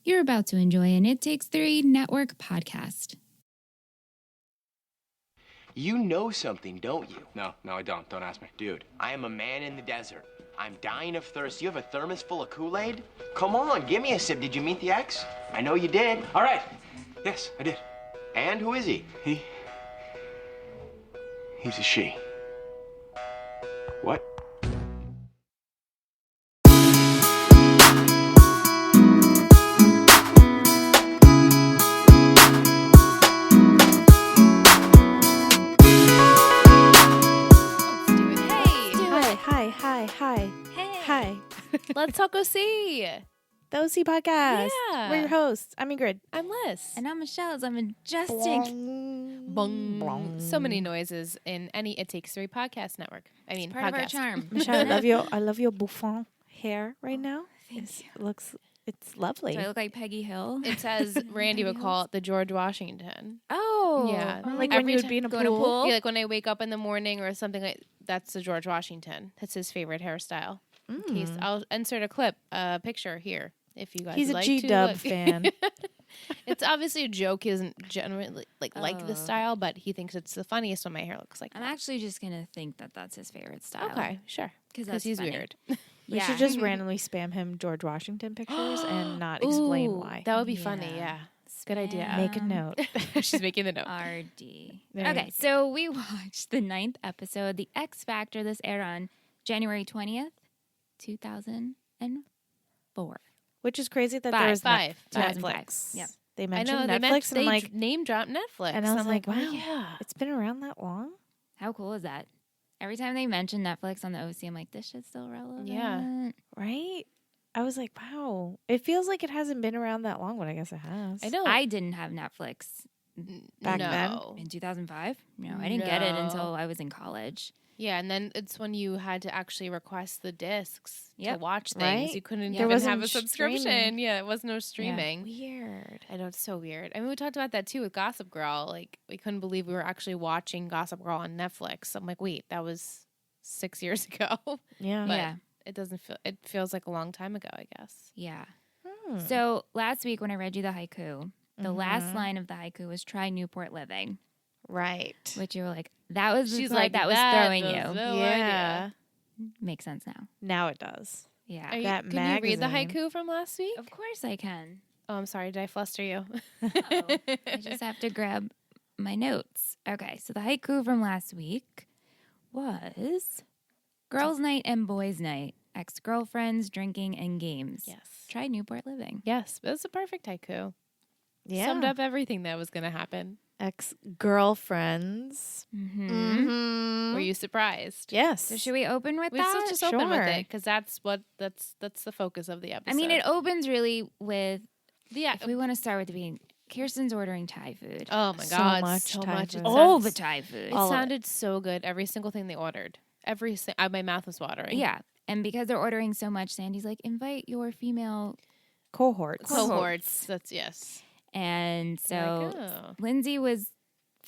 You're about to enjoy an It Takes Three Network podcast. You know something, don't you? No, I don't. Don't ask me. Dude, I am a man in the desert. I'm dying of thirst. You have a thermos full of Kool-Aid? Come on, give me a sip. Did you meet the ex? I know you did. All right. Yes, I did. And who is he? He's a she. What? Hi. Let's all go see. The OC Podcast. Yeah. We're your hosts. I'm Ingrid. I'm Liz. And I'm Michelle as I'm adjusting. Bong. So many noises in any It Takes Three podcast network. It's part of our charm. Michelle, I love your bouffant hair right now. It's lovely. Do I look like Peggy Hill? It says Randy would call it the George Washington. Oh. Yeah. Like when you would be in a pool. Yeah, like when I wake up in the morning or something like that's the George Washington. That's his favorite hairstyle. In case I'll insert a picture here if you guys He's like a G-Dub to. fan. It's obviously a joke. He doesn't generally like the style, but he thinks it's the funniest when my hair looks like I'm that. actually just going to think that that's his favorite style. Okay, sure. Because he's funny. weird. We should just randomly spam him George Washington pictures and not explain why. That would be funny, yeah. Good idea. Make a note. She's making the note. RD. There Okay, so we watched the 9th episode, The X Factor. This aired on January 20th, 2004. Which is crazy that Five. there was Five. 2005. Netflix. Yep. They I mentioned know, Netflix and I'm like, name drop Netflix. and I was I'm like, oh, wow, yeah. it's been around that long? How cool is that? Every time they mention Netflix on the OC, I'm like, this shit's still relevant. Yeah. Right? I was like, wow. It feels like it hasn't been around that long, but I guess it has. I know. I didn't have Netflix Back no. then? in 2005. No, I didn't get it No. until I was in college. Yeah, and then it's when you had to actually request the discs to Yep. watch things. Right? You couldn't There even wasn't have a subscription. streaming. Yeah, it was no streaming. Weird. I know, it's so weird. I mean, we talked about that too with Gossip Girl. Like, we couldn't believe we were actually watching Gossip Girl on Netflix. I'm like, wait, that was 6 years ago. Yeah. But Yeah. it feels like a long time ago, I guess. Yeah. Hmm. So last week when I read you the haiku, the Mm-hmm. last line of the haiku was try Newport living, Right. which you were like, that was the She's part like, that was "That throwing was you. no Yeah. idea." Makes sense now. Now it does. Yeah. Are you, That can you read the magazine. haiku from last week? Of course I can. Oh, I'm sorry. Did I fluster you? I just have to grab my notes. Okay, so the haiku from last week was girls' night and boys' night, ex-girlfriends, drinking, and games. Yes. Try Newport living. Yes, that's a perfect haiku. Yeah. Summed up everything that was going to happen. Ex-girlfriends. Mm-hmm. Were you surprised? Yes. So should we open with We that? still just open with Sure. it because that's the focus of the episode. I mean, it opens really with, yeah. if we want to start with the beginning, Kirsten's ordering Thai food. Oh my So god, much so Thai much. food. All the sounds- Thai food. It All of sounded so good. Every single thing they ordered. My mouth was watering. Yeah. And because they're ordering so much, Sandy's like, invite your female. Cohorts. Cohorts. That's yes. And so Like, oh. Lindsay was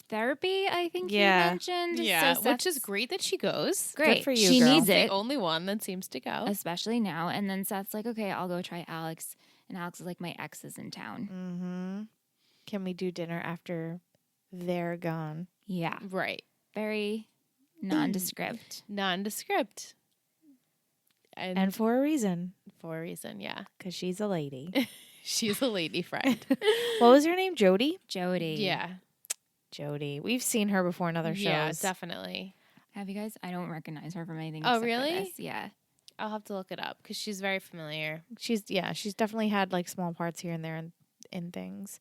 therapy, I think Yeah. you mentioned. Yeah, So which is Seth's great that she goes. great. for you, She girl. needs The it, only one that seems to go. especially now. And then Seth's like, okay, I'll go try Alex. And Alex is like, my ex is in town. Mm-hmm. Can we do dinner after they're gone? Yeah. Right. Very nondescript. Nondescript. And for a reason. For a reason, yeah. Because she's a lady. She's a lady friend. What was her name? Jody? Jody. Yeah. Jody. We've seen her before in other shows. Yeah, definitely. Have you guys? I don't recognize her from anything. Oh, except for really? this. Yeah. I'll have to look it up because she's very familiar. She's definitely had like small parts here and there in things.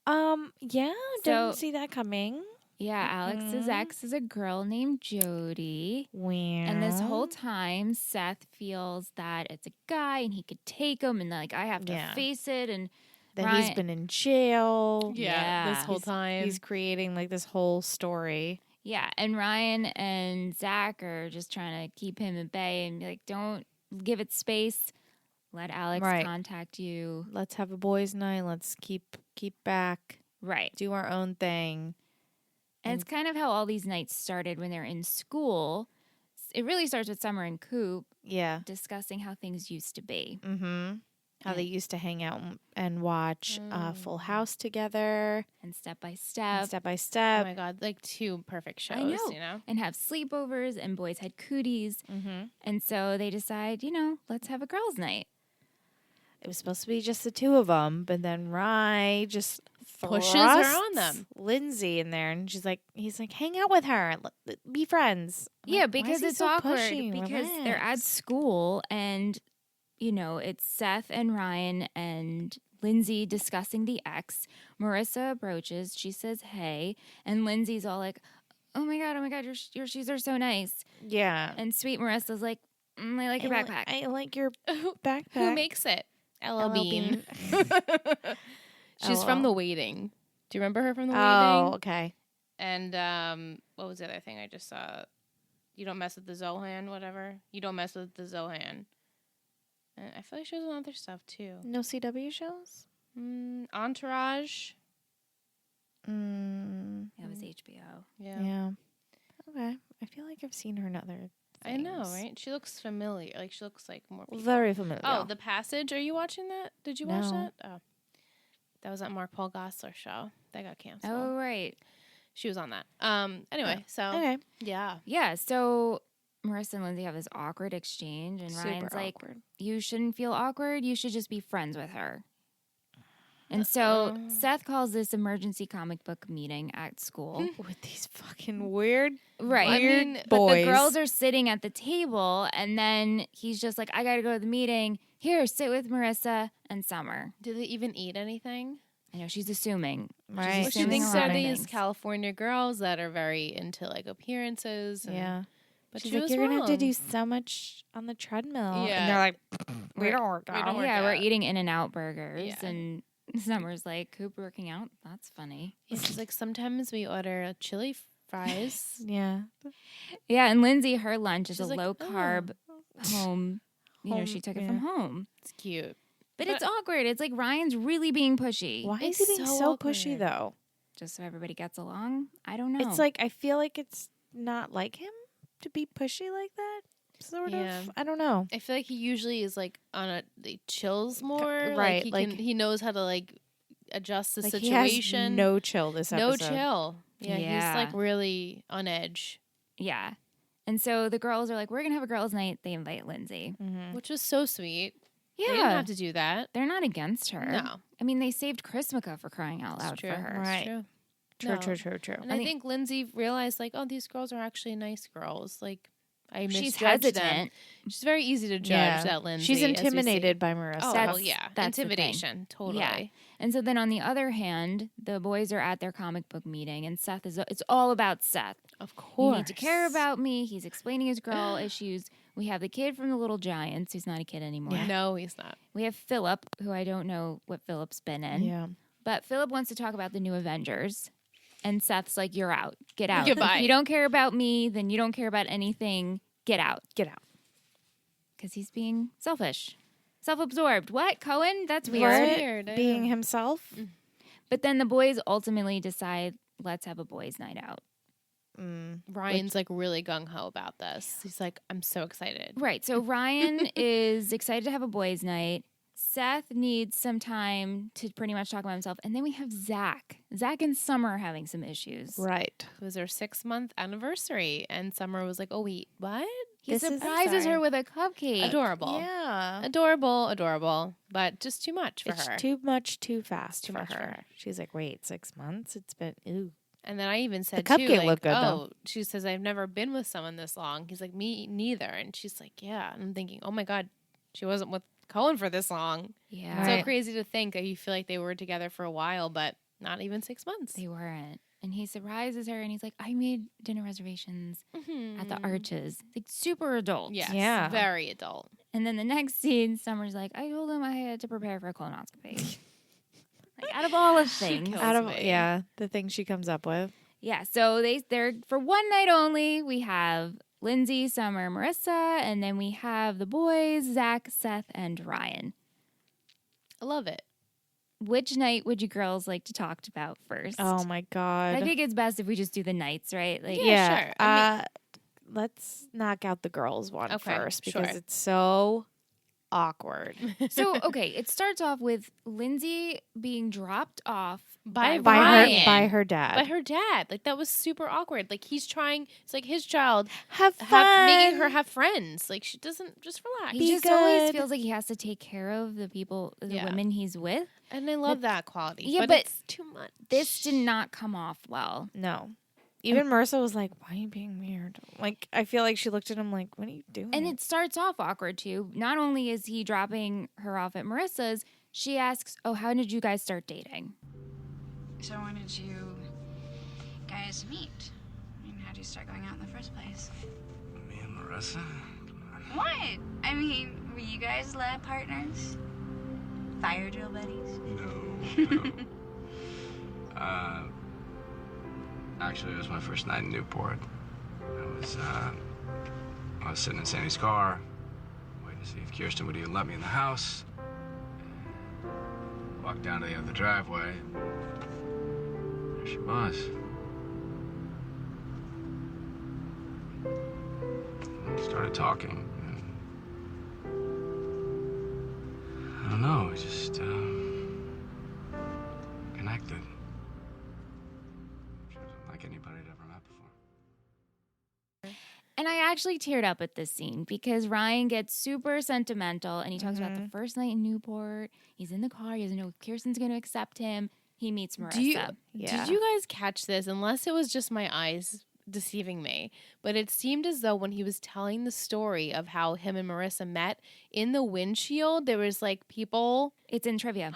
Yeah, didn't So- see that coming. Yeah. Alex's ex is a girl named Jody. Wow. And this whole time, Seth feels that it's a guy and he could take him, and like I have to Yeah. face it. And that he's Ryan- been in jail. Yeah. This whole time. He's creating like this whole story. yeah, and Ryan and Zach are just trying to keep him at bay and be like, don't give it space. Let Alex Right. contact you. Let's have a boys' night. Let's keep back. Right. Do our own thing. And it's kind of how all these nights started when they're in school. It really starts with Summer and Coop Yeah. discussing how things used to be. Mm-hmm. how they used to hang out and watch Full House together. And Step by Step. Step by Oh Step. my god, like two perfect shows. I know. You know. And have sleepovers, and boys had cooties. And so they decide, let's have a girls' night. It was supposed to be just the two of them, but then Rye just Pushes her on thrusts them. Lindsay in there, and he's like, hang out with her, be friends. I'm Yeah, like, why because is he it's so awkward. pushy? Because they're at Relax. school, and it's Seth and Ryan and Lindsay discussing the ex. Marissa approaches. She says, "Hey," and Lindsay's all like, "Oh my god, your shoes are so nice." Yeah, And sweet Marissa's like, "I like your backpack." I like your backpack. Who makes it? LL Bean. She's LL. from The Waiting. Do you remember her from The Oh, Waiting? okay. And what was the other thing I just saw? You don't mess with the Zohan, whatever. You don't mess with the Zohan. And I feel like she was on other stuff too. No CW shows. Entourage. That was HBO. Yeah. Okay. I feel like I've seen her in other. I know, things. right? She looks familiar. Like she looks like more people. Very familiar. Oh, The Passage. Are you watching that? Did you watch No. that? Oh. That was that Mark Paul Gosselaar show. That got canceled. Oh right. She was on that. Anyway, so okay. yeah. Yeah. So Marissa and Lindsay have this awkward exchange, and Super Ryan's like, awkward. "You shouldn't feel awkward. You should just be friends with her." And so Seth calls this emergency comic book meeting at school. With these fucking weird, Right. weird But boys. the girls are sitting at the table, and then he's just like, "I got to go to the meeting. Here, sit with Marissa and Summer." Did they even eat anything? I know she's assuming. Right. Well, she assuming thinks a they're lot of these things. California girls that are very into like appearances. And, Yeah. but She's she like, was you're going to have to wrong. do so much on the treadmill. Yeah. And they're like, we don't work we out. don't work Yeah, we're out. eating In-N-Out burgers, Yeah. and Summer's like, "Coop working out? That's funny." Yeah, she's like, sometimes we order chili fries. Yeah. Yeah, and Lindsay, her lunch is She's a like, low carb home. Home, She took it yeah. from home. It's cute. But it's awkward. It's like Ryan's really being pushy. Why It's is he being so so pushy, awkward. though? Just so everybody gets along? I don't know. It's like, I feel like it's not like him to be pushy like that. Sort Yeah. of. I don't know. I feel like he usually is like he chills more. right, Like, like- he knows how to like adjust the Like, situation. he has no chill this No episode. chill. Yeah, Yeah. he's like really on edge, yeah. And so the girls are like, "We're going to have a girls' night." They invite Lindsay. Mm-hmm. which was so sweet. Yeah. They didn't have to do that. They're not against her. No, I mean, they saved Chrismica for crying out it's loud true. for her. Right. It's true. True, No. true, true, true. And I think Lindsay realized, like, oh, these girls are actually nice girls. Like, I She's misjudged them. hesitant. She's very easy to judge. Yeah. That Lindsay. She's as we see. intimidated by Marissa. Oh, That's- well, yeah, that's the thing. intimidation, totally. Yeah. And so then on the other hand, the boys are at their comic book meeting, and it's all about Seth. Of You course. need to care about me. He's explaining his girl issues. We have the kid from the Little Giants, who's not a kid anymore. No, he's not. We have Philip, who I don't know what Philip's been in. Yeah. But Philip wants to talk about the new Avengers. And Seth's like, "You're out. Get out. Goodbye. If you don't care about me, then you don't care about anything. Get out." Get out. Because he's being selfish. Self-absorbed. What, Cohen? That's weird. Right? Weird, I Being know. himself. But then the boys ultimately decide, let's have a boys' night out. Ryan's like really gung ho about this. He's like, I'm so excited. Right. So Ryan is excited to have a boys' night. Seth needs some time to pretty much talk about himself. And then we have Zach. Zach and Summer are having some issues. Right. It was their 6-month anniversary, and Summer was like, "Oh wait, what?" He This is- surprises sorry. her with a cupcake. Adorable, Yeah. adorable, but just too much for It's her. too much too fast Too for much for her. her. She's like, wait, 6 months? It's been, ooh. And then I even said, cupcake too, like, looked good, "Oh," though. she says, "I've never been with someone this long." He's like, "Me neither," and she's like, "Yeah." And I'm thinking, "Oh my god, she wasn't with Cohen for this long." Yeah. It's Right. so crazy to think that you feel like they were together for a while, but not even 6 months. They weren't. And he surprises her and he's like, "I made dinner reservations at the Arches." Like super adult. Yes, Yeah. very adult. And then the next scene, Summer's like, "I told him I had to prepare for a colonoscopy." Like out of all of things. kills Out of, me. yeah, the thing she comes up with. Yeah, so they're for one night only. We have Lindsay, Summer, Marissa, and then we have the boys, Zach, Seth, and Ryan. I love it. Which night would you girls like to talk about first? Oh my God. I think it's best if we just do the nights, right? Like, Yeah, sure. I let's knock out the girls one Okay, first because sure. it's so awkward. So, okay, it starts off with Lindsay being dropped off By Ryan. By her dad. By her dad. Like, that was super awkward. Like, he's trying, it's like his child Have fun. making her have friends. Like, she doesn't, just relax. He Be just always good. feels like he has to take care of the people, the Yeah. women he's with. And I love that quality. Yeah, but but it's too much. This did not come off well. No. Even Marissa was like, why are you being weird? Like, I feel like she looked at him like, what are you doing? And it starts off awkward too. Not only is he dropping her off at Marissa's, she asks, "Oh, how did you guys start dating?" So when did you guys meet? I mean, how did you start going out in the first place? Me and Marissa? What? I mean, were you guys lab partners? Fire drill buddies? No. Actually, it was my first night in Newport. I was sitting in Sandy's car, waiting to see if Kirsten would even let me in the house. Walked down to the end of the driveway. There she was. We started talking. I don't know, we just connected. She wasn't like anybody I'd ever met before. And I actually teared up at this scene because Ryan gets super sentimental and he talks about the first night in Newport. He's in the car. He doesn't know if Kirsten's going to accept him. He meets Marissa. Did you guys catch this? Unless it was just my eyes deceiving me. But it seemed as though when he was telling the story of how him and Marissa met, in the windshield, there was like people. It's in trivia.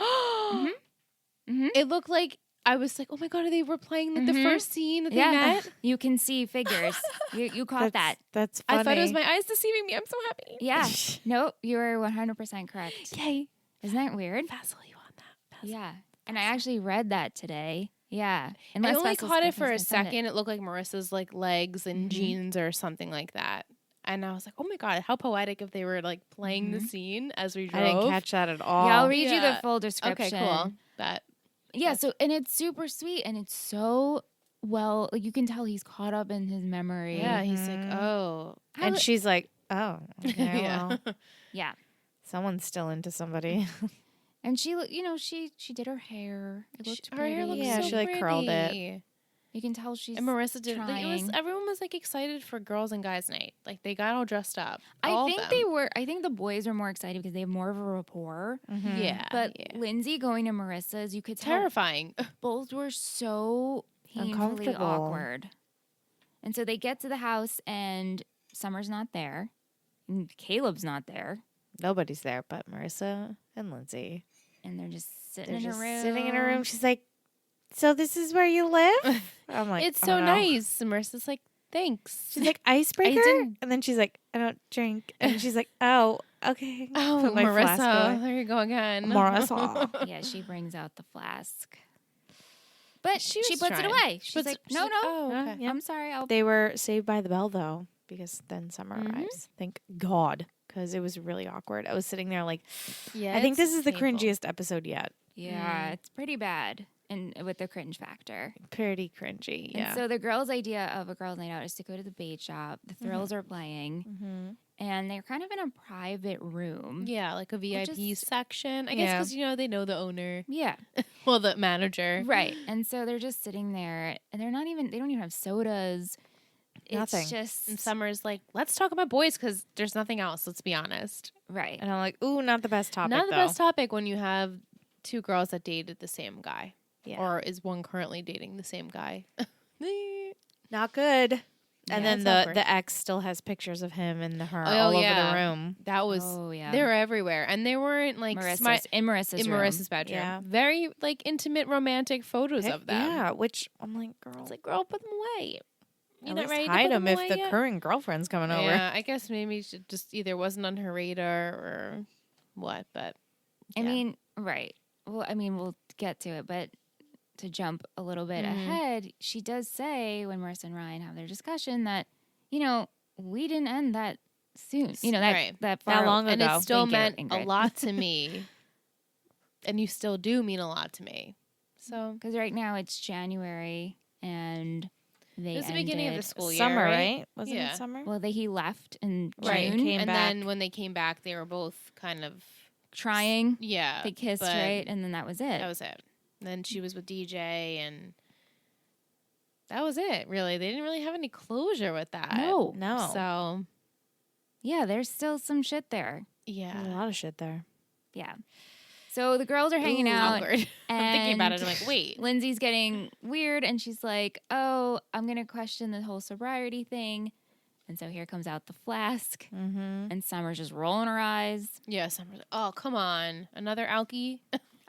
It looked like, I was like, oh my God, they were playing like the first scene that they met? You can see figures. You caught that. That's funny. I thought it was my eyes deceiving me. I'm so happy. Yeah. No, you were 100% correct. Yay. Isn't that weird? Basil, you want that? Basil. Yeah. And I actually read that today. Yeah. I Unless only Basil's caught it gonna for a send second. It looked like Marissa's like legs and jeans or something like that. And I was like, oh my God, how poetic if they were like playing the scene as we drove. I didn't catch that at all. Yeah, I'll read you the Yeah. full description. Okay, cool. That. Yeah, so and it's super sweet and it's so well, like you can tell he's caught up in his memory. Yeah, he's like, oh. And she's like, oh, okay, well, Yeah. someone's still into somebody. And she she did her hair. It looked Her pretty. hair looks Yeah, so she, like, curled it. pretty. You can tell she's And Marissa did. Like, trying. everyone was like excited for girls and guys night. Like they got all dressed up. I All of think them. they were. I think the boys are more excited because they have more of a rapport. Yeah, But yeah. Lindsay going to Marissa's, you could tell Terrifying. both were so painfully Uncomfortable. awkward. And so they get to the house and Summer's not there. And Caleb's not there. Nobody's there but Marissa and Lindsay. And they're just sitting They're in just a room. sitting in a room. She's like, so this is where you live? I'm like, It's "Oh, so no." nice. And Marissa's like, thanks. She's like, icebreaker? didn't- And then she's like, I don't drink. And she's like, oh, okay. oh, Put my flask Marissa, away. there you go again. Marissa. Yeah, she brings out the flask. But She she was puts it trying. away. She's Puts- like, she's no, like, no. Oh, okay. Yeah. I'm sorry. I'll They were saved by the bell, though, because then Summer Mhm. arrives. Thank God, because it was really awkward. I was sitting there like, Yeah, I think it's this is the painful. cringiest episode yet. Yeah, it's pretty bad. And with the cringe factor. Pretty cringy, yeah. And so the girls' idea of a girls' night out is to go to the bait shop. The thrills are playing. And they're kind of in a private room. Yeah, like a VIP is- section. I guess Yeah. because they know the owner. Yeah. Well, the manager. Right. And so they're just sitting there and they don't even have sodas. Nothing. It's just And Summer's like, let's talk about boys because there's nothing else. Let's be honest. right. And I'm like, ooh, not the best topic, Not the though. best topic when you have two girls that dated the same guy. Yeah. Or is one currently dating the same guy? Not good. And Yeah, then it's the awkward. ex still has pictures of him and her Oh, all over yeah. the room. That was, Oh, yeah. they were everywhere. And they weren't like in Marissa's in room. Marissa's bedroom. Yeah. Very like intimate romantic photos of them. Yeah, which I'm like, girl, It's like, girl, put them away. You're at not least ready to hide put them if away the yet? current girlfriend's coming over. Yeah, I guess maybe she just either wasn't on her radar or what, but I yeah. mean, right. Well, I mean, we'll get to it, but to jump a little bit Mhm. ahead, she does say when Marissa and Ryan have their discussion that, we didn't end that soon. That Right. that far long and ago. it still Thank you, meant a Ingrid. lot to me. And you still do mean a lot to me. So Because right now it's January and they It was the beginning of the ended- school year, Summer, right? right? Wasn't Yeah. it summer? Well, he left in Right, June, came And back. then when they came back, they were both kind of trying. yeah. They kissed, but right? And then that was it. That was it. Then she was with DJ, and that was it. Really, they didn't really have any closure with that. No. So Yeah, there's still some shit there. yeah, There's a lot of shit there. Yeah. So the girls are hanging Ooh, out. awkward. I'm thinking about it. I'm and like, wait. Lindsay's getting weird, and she's like, "Oh, I'm gonna question the whole sobriety thing." And so here comes out the flask, Mm-hmm. and Summer's just rolling her eyes. Yes, I'm like, oh come on, another alky.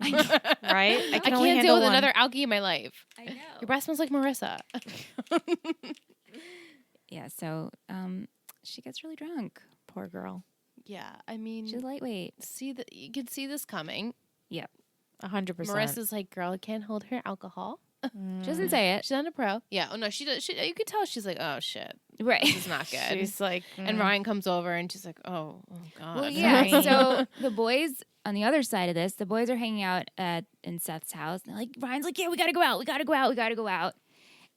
Right? I can only can't handle deal with one. another alky in my life. I know. Your breath smells like Marissa. Yeah. So she gets really drunk. Poor girl. Yeah, I mean, She's lightweight. see that you could see this coming. 100%. Marissa's like, girl, I can't hold her alcohol. She doesn't say it. She's not a pro. Yeah. Oh no, she does. You could tell she's like, oh shit, Right. this is not good. She's like, and Ryan comes over and she's like, oh god. Well, yeah. Right. So the boys on the other side of this, the boys are hanging out in Seth's house. And they're like, Ryan's like, yeah, we gotta go out. We gotta go out. We gotta go out.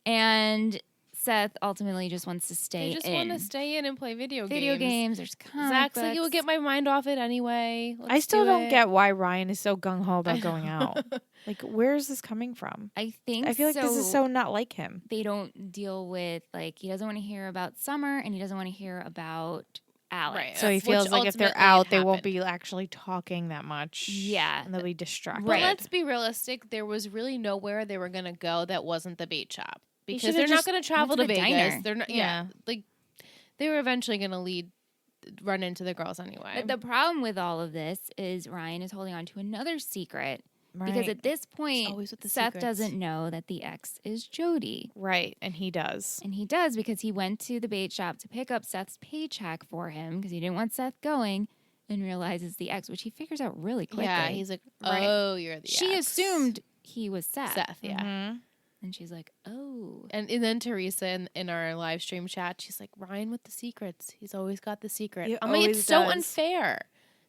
And Seth ultimately just wants to stay They just in. want to stay in and play video Games. There's comic Zach's like, books. you'll get my mind off it anyway. I still do don't it." get why Ryan is so gung ho about going out. Like, where is this coming from? I think I feel like this is so not like him. they don't deal with, like, he doesn't want to hear about Summer and he doesn't want to hear about Alex. Right. So he Which feels like if they're ultimately out, it they won't happened. be actually talking that much. Yeah. And they'll be distracted. But let's be realistic. There was really nowhere they were gonna go that wasn't the bait shop They because should've they're not just going to travel went to to the Vegas. diner. They're not. Yeah. Like they were eventually going to run into the girls anyway. But the problem with all of this is Ryan is holding on to another secret because Right. at this point, always with the Seth secrets. doesn't know that the ex is Jody. Right. And he does. And he does because he went to the bait shop to pick up Seth's paycheck for him because he didn't want Seth going and realizes the ex, which he figures out really quickly. yeah, he's like, Right. oh, you're the. She ex." assumed he was Seth. Seth. Yeah. Mhm. And she's like, oh. And then Teresa in our live stream chat, she's like, Ryan with the secrets. He's always got the secret. He I'm like, it's always so does. unfair.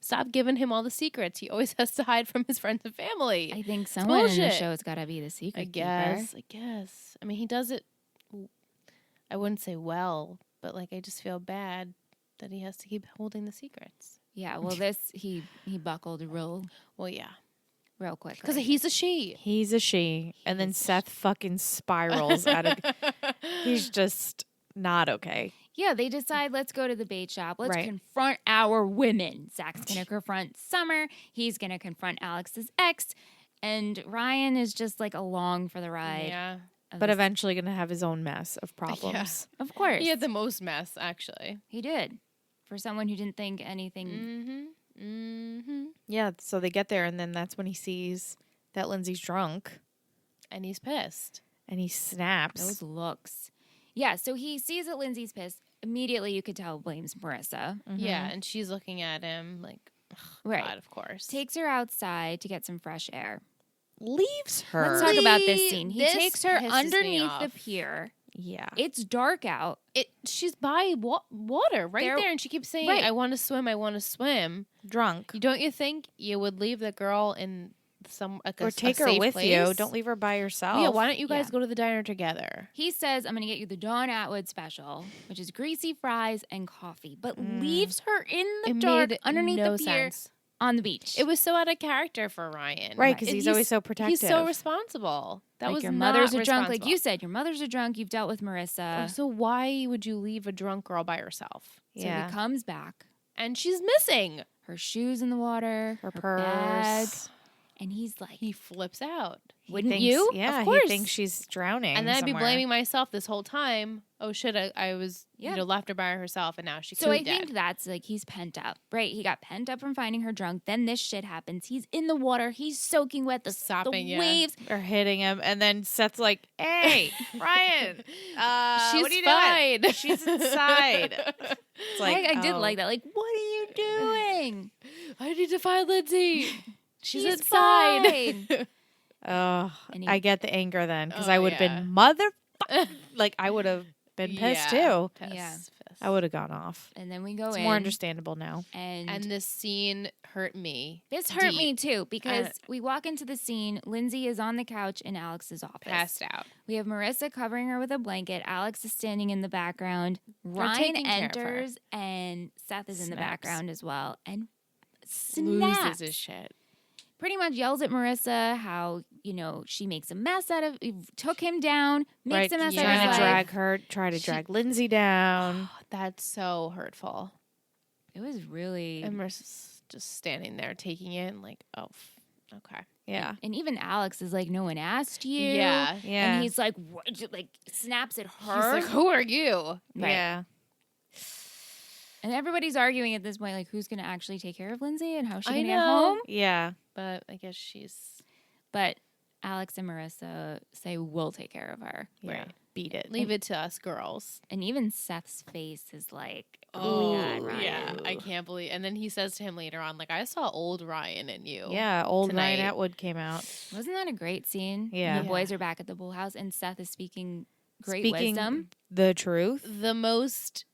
Stop giving him all the secrets. He always has to hide from his friends and family. I think someone in the bullshit. show's got to be the secret I keeper. guess. I mean, he does it. I wouldn't say well, but like I just feel bad that he has to keep holding the secrets. Yeah, well, he buckled real Well, quick. because he's a she. He's a she. And then Seth fucking spirals out of. He's just not okay. Yeah, they decide, let's go to the bait shop. Let's Right. confront our women. Zach's going to confront Summer. He's going to confront Alex's ex. And Ryan is just like along for the ride. Yeah, of But this- eventually going to have his own mess of problems. Of course. he had the most mess actually. He did. For someone who didn't think anything. Yeah. So they get there, and then that's when he sees that Lindsay's drunk, And he's pissed. and he snaps. Those looks. Yeah, so he sees that Lindsay's pissed. Immediately, you could tell blames Marissa. Yeah, and she's looking at him like, Right. God, of course. Takes her outside to get some fresh air. Leaves her. Let's talk about this scene. He This takes her pisses me underneath the off. pier. Yeah. It's dark out. She's by water right There- there, and she keeps saying, Right. "I want to swim. I want to swim." Drunk. Don't you think you would leave the girl in some like Or a take her safe with you. place? Don't leave her by yourself. Yeah, why don't you guys Yeah. go to the diner together? He says, I'm going to get you the Dawn Atwood special, which is greasy fries and coffee, but leaves her in the It dark made underneath no the pier sense. on the beach. It was so out of character for Ryan, Right, because And he's always so protective. He's so responsible. That like was your not mother's a drunk. Like you responsible. said, your mother's a drunk. You've dealt with Marissa. So why would you leave a drunk girl by herself? So Yeah. he comes back. And she's missing. Her shoes in the water, Her bag, purse. and he's like, He flips out. wouldn't Thinks- you? Yeah, Of course. he thinks she's drowning. And then I'd be somewhere. blaming myself this whole time. Oh shit, I was Yeah. left her by herself, and now she So could I be dead. think that's like he's pent up, right? He got pent up from finding her drunk. Then this shit happens. He's in the water. He's soaking wet. The Sopping, yeah. waves. Or hitting him, and then Seth's like, "Hey, Ryan, She's what are you fine. doing? She's inside." It's like, I did oh. like that. Like, what are you doing? I need to find Lindsay. She's inside. fine. Oh, And he- I get the anger then because Oh, I would have yeah. been like I would have been pissed too. Piss, Yeah. piss. I would have gone off. And then we go It's in. more understandable now. And this scene hurt me. this hurt deep. me too because we walk into the scene. Lindsay is on the couch in Alex's office. Passed out. We have Marissa covering her with a blanket. Alex is standing in the background. Ryan taking care of her. enters and Seth is in the Snaps. background as well. And Loses snaps. his shit. Pretty much yells at Marissa how, she makes a mess out of, took him down, makes a mess out of Trying his to life. drag her, try to drag Lindsay down. That's so hurtful. It was really... And Marissa's just standing there taking it and like, oh, okay. Yeah. And even Alex is like, no one asked you. Yeah. Yeah. And he's like, what? Like, snaps at He's her. like, who are you? Right. Yeah. And everybody's arguing at this point, like, who's going to actually take care of Lindsay and how's she I going to get know. home? Yeah. But I guess she's But Alex and Marissa say, we'll take care of her. Yeah. Right. Beat it. leave it to us girls. And even Seth's face is like, Oh, my God, Ryan. yeah. I can't believe. And then he says to him later on, like, I saw old Ryan in you. Yeah. Old tonight. Ryan Atwood came out. Wasn't that a great scene? Yeah. The boys are back at the pool house and Seth is speaking great Speaking wisdom. the truth. The most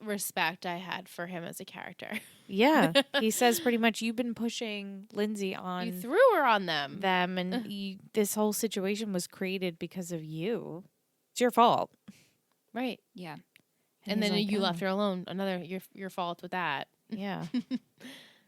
respect I had for him as a character. Yeah. He says pretty much, you've been pushing Lindsay You on threw her on them. them, and this whole situation was created because of you. It's your fault. Right. Yeah. And he's then like, you "Oh." left her alone. Another your fault with that. Yeah.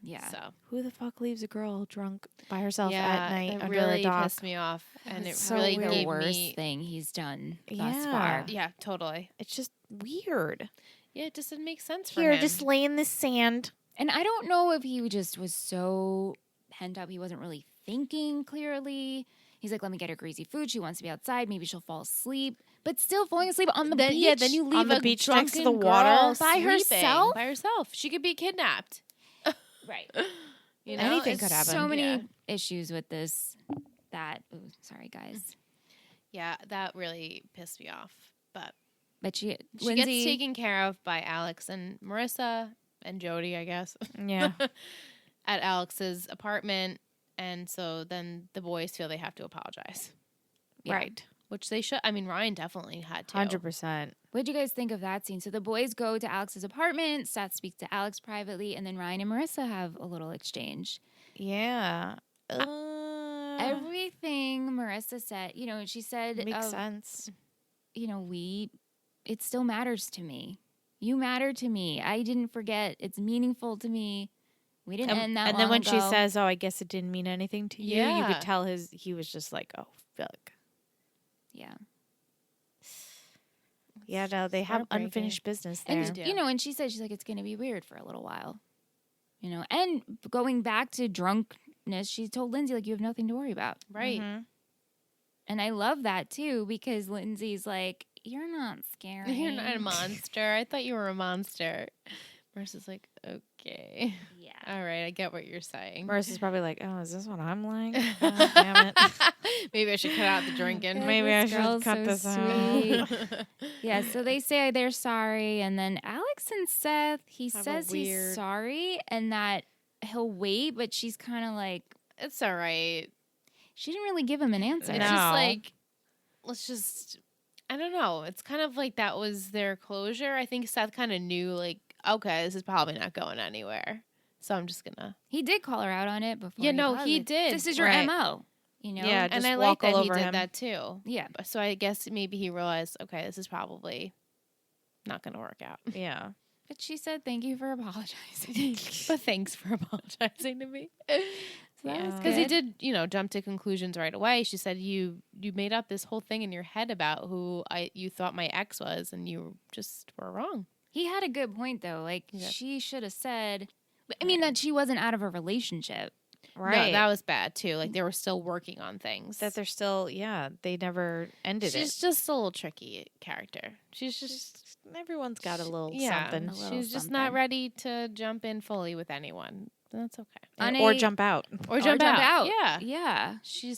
Yeah. So Who the fuck leaves a girl drunk by herself yeah, at night it under really the dock? pissed me off, and it so really the gave worst me. thing he's done thus Yeah. far. Yeah, totally. It's just weird. Yeah, it just didn't make sense for Here, him. just lay in the sand. And I don't know if he just was so pent up. He wasn't really thinking clearly. He's like, let me get her greasy food. She wants to be outside. Maybe she'll fall asleep. But still falling asleep on the beach. Yeah, then you leave On the a beach drunken next to the girl water. By sleeping herself? By herself, she could be kidnapped. Right. You know, Anything It's could happen. So many Yeah. issues with this. Sorry, guys. Yeah, that really pissed me off. But But she she gets taken care of by Alex and Marissa and Jody, I guess, Yeah. at Alex's apartment. And so then the boys feel they have to apologize, Yeah. Right. which they should. I mean, Ryan definitely had to. 100%. What'd you guys think of that scene? So the boys go to Alex's apartment. Seth speaks to Alex privately, and then Ryan and Marissa have a little exchange. Yeah. Everything Marissa said, she said, makes sense. It still matters to me. You matter to me. I didn't forget. It's meaningful to me. We didn't end that And then long when she ago. says, "Oh, I guess it didn't mean anything to you," you Yeah. could tell he was just like, "Oh, fuck." yeah. Yeah, no, they have heartbreaking. unfinished business there. And, and she said, she's like, it's going to be weird for a little while. And going back to drunkenness, she told Lindsay, like, you have nothing to worry about. Right. Mhm. And I love that, too, because Lindsay's like, you're not scary. You're not a monster. I thought you were a monster. Marissa's like, okay. Yeah. All right, I get what you're saying. Marissa's probably like, "Oh, is this what I'm like? Oh, damn it." Maybe I should cut out the drinking. Maybe I this should girl's cut so this out. sweet. Yeah, so they say they're sorry. And then Alex and Seth, he Have a says he's weird- sorry and that he'll wait, but she's kind of like, It's all right. she didn't really give him an answer. It's No. just like, let's just, I don't know. It's kind of like that was their closure. I think Seth kind of knew, like, okay, this is probably not going anywhere. So I'm just going to. He did call her out on it before. Yeah, no, paused he it. did. This is your Right. MO, Yeah, And just I like walk that all he over did him. that too. Yeah. So I guess maybe he realized, okay, this is probably not going to work out. Yeah. But she said, thank you for apologizing. But thanks for apologizing to me. So that was Because he good. did, jump to conclusions right away. She said you made up this whole thing in your head about who you thought my ex was, and you just were wrong. He had a good point, though. Like, Yeah. she should have said, that she wasn't out of a relationship. Right. No, that was bad too. Like they were still working on things. that they're still, they never ended She's it. just a little tricky character. She's just Everyone's got a little yeah. something. A little She's just not something. ready to jump in fully with anyone. That's okay. On Or a- jump out. Or jump out. Yeah. Yeah. She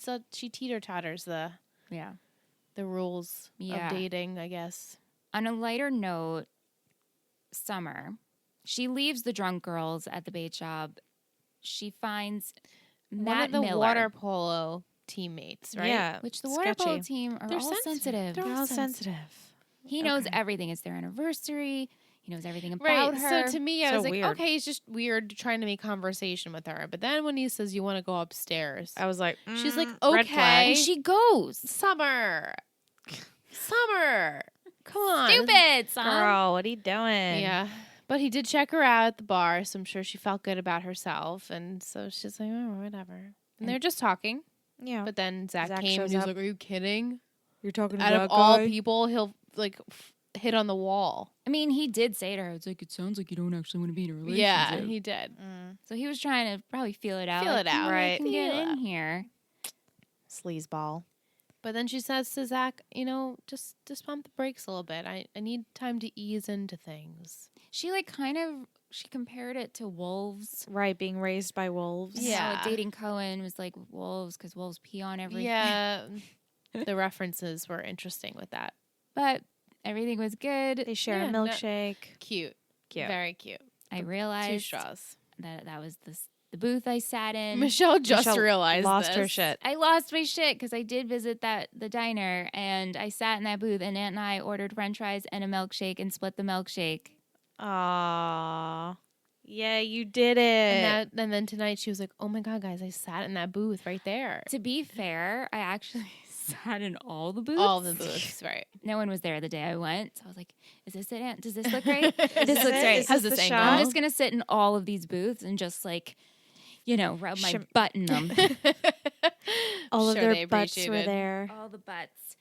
teeter totters the Yeah. rules Yeah. of dating, I guess. On a lighter note, Summer, she leaves the drunk girls at the bait shop. She finds One Matt of the Miller, water polo teammates, right? Yeah. which the water polo sketchy. team are They're all sensitive. sensitive. They're They're all sensitive. He knows Okay. everything. It's their anniversary. He knows everything about her. So to me, I So was like, weird. okay, he's just weird trying to make conversation with her. But then when he says, you want to go upstairs, I was like, she's like, red flag. okay. and she goes. Summer. Come on. Stupid, son. Girl, what are you doing? Yeah. But he did check her out at the bar, so I'm sure she felt good about herself. And so she's like, oh, whatever. And they're just talking. Yeah. But then Zach Zach came and shows he was up. like, are you kidding? You're talking to Out of that all guy? people, he'll like hit on the wall. I mean, he did say to her, it's like, it sounds like you don't actually want to be in a relationship. Yeah, he did. So he was trying to probably feel it out. Feel like, it out. "Come on, I Right. can get Feel in it. here. Sleazeball. But then she says to Zach, just pump the brakes a little bit. I need time to ease into things. She she compared it to wolves. Right, being raised by wolves. And Yeah. how dating Cohen was like wolves because wolves pee on everything. Yeah. The references were interesting with that. But everything was good. They share Yeah, a no- milkshake. Cute. Cute. Very cute. I 2 realized straws. that was the booth I sat in. Michelle just Michelle realized lost her this. shit. I lost my shit because I did visit the diner and I sat in that booth and Aunt and I ordered French fries and a milkshake and split the milkshake. Aww. Yeah, you did it. And then tonight she was like, "Oh my god, guys, I sat in that booth right there." To be fair, I actually sat in all the booths. All the booths, right? No one was there the day I went, so I was like, "Is this it, Aunt? Does this look right? This Is looks it? right." Is How's this this the angle? I'm shot? just gonna sit in all of these booths and just like, rub my Shim- butt in them. All of Sure, their they butts were appreciated. there. all the butts.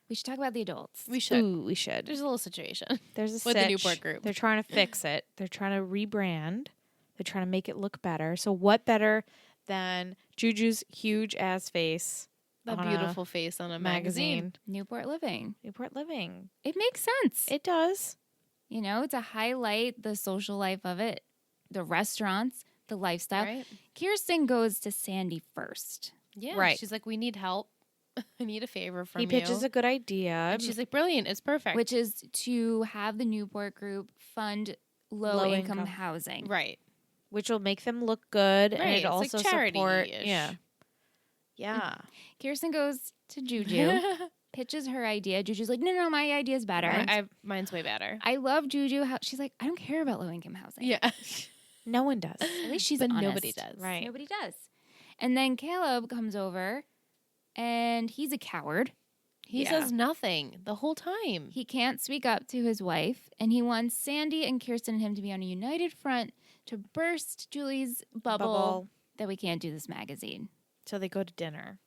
We should talk about the adults. We should. Ooh, we should. There's a little situation. There's a with the sitch. Newport group. They're trying to fix it. They're trying to rebrand. They're trying to make it look better. So what better than Juju's huge ass face That on a beautiful face on a magazine. Newport Living. Newport Living. It makes sense. It does. To highlight the social life of it, the restaurants, the lifestyle. Right? Kirsten goes to Sandy first. Yeah. Right. She's like, "We need help. I need a favor from He you." pitches a good idea. and she's like, "Brilliant. It's perfect." Which is to have the Newport group fund low income income. housing. right. which will make them look good and Right, it it's like also support. charity-ish. Yeah. Yeah. Kirsten goes to Juju, pitches her idea. Juju's like, no, my idea's better. Mine's way better. I love Juju. How she's like, I don't care about low income housing. Yeah. No one does. At least she's But honest. nobody does. Right. Nobody does. And then Caleb comes over and he's a coward. He Yeah. says nothing the whole time. He can't speak up to his wife, and he wants Sandy and Kirsten and him to be on a united front to burst Julie's bubble that we can't do this magazine. So they go to dinner.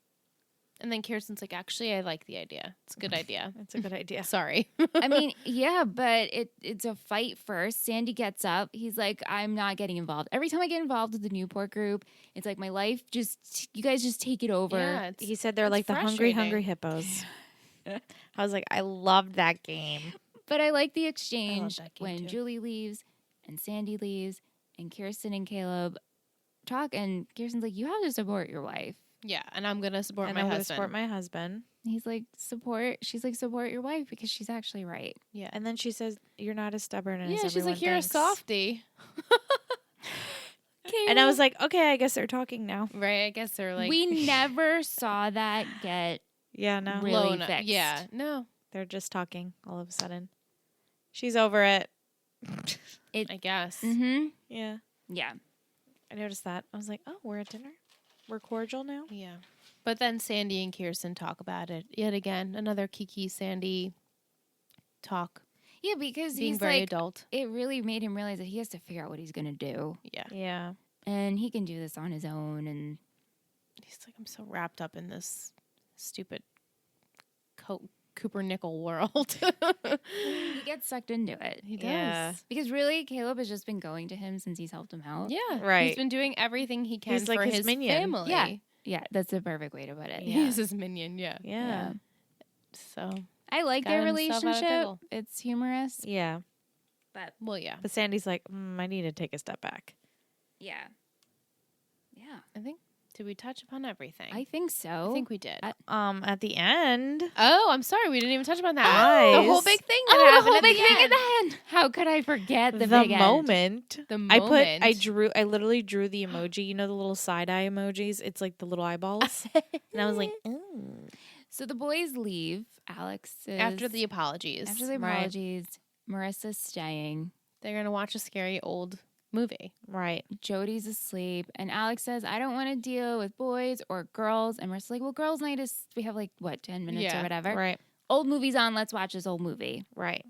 And then Kirsten's like, "Actually, I like the idea. It's a good idea." It's a good idea. Sorry. I mean, yeah, but it's a fight first. Sandy gets up. He's like, I'm not getting involved. Every time I get involved with the Newport group, it's like my life you guys just take it over. Yeah, it's- He said they're it's like the hungry frustrating. hippos. I was like, I loved that game. But I like the exchange that game when too. Julie leaves and Sandy leaves and Kirsten and Caleb talk. And Kirsten's like, you have to support your wife. Yeah, and I'm gonna support And my I'm going to husband. support my husband. And he's like, she's like, support your wife because she's actually right. Yeah. And then she says, you're not as stubborn as Yeah, she's everyone like, "You're a thinks." softie." And I was like, okay, I guess they're talking now. Right, I guess they're like we never saw that get Yeah, no. Really blown up. fixed. Yeah, no, They're just talking all of a sudden. She's over it. I guess. Mm-hmm. Yeah. Yeah. I noticed that. I was like, oh, we're at dinner? We're cordial now? Yeah. But then Sandy and Kirsten talk about it yet again. Another Kiki Sandy talk. Yeah, because Being he's very like, adult. it really made him realize that he has to figure out what he's going to do. Yeah. Yeah. And he can do this on his own. And He's like, I'm so wrapped up in this stupid Cooper Nickel world. he gets sucked into it. He does. Yeah. Because really, Caleb has just been going to him since he's helped him out. Yeah. Right. He's been doing everything he can He's for like his his minion. family. Yeah. Yeah, that's the perfect way to put it. He's his minion. Yeah. Yeah. So, I like Got their himself out of relationship. pickle. It's humorous. Yeah. But well, yeah. But Sandy's like, I need to take a step back. yeah. Yeah. I think, did we touch upon everything? I think so. I think we did. At the end, Oh, I'm sorry. We didn't even touch upon that. Guys. The whole big thing that the happened whole at big the thing at end. the end. How could I forget the the big end? moment. The I moment. literally drew the emoji. You know the little side eye emojis? It's like the little eyeballs. And I was like, ooh. So the boys leave. Alex is After the apologies. after the Right. apologies. Marissa's staying. They're going to watch a scary old movie. Right. Jody's asleep, and Alex says, I don't want to deal with boys or girls. And Marissa's like, well, girls' night is, we have 10 minutes or whatever. Right. Old movie's on, let's watch this old movie. Right.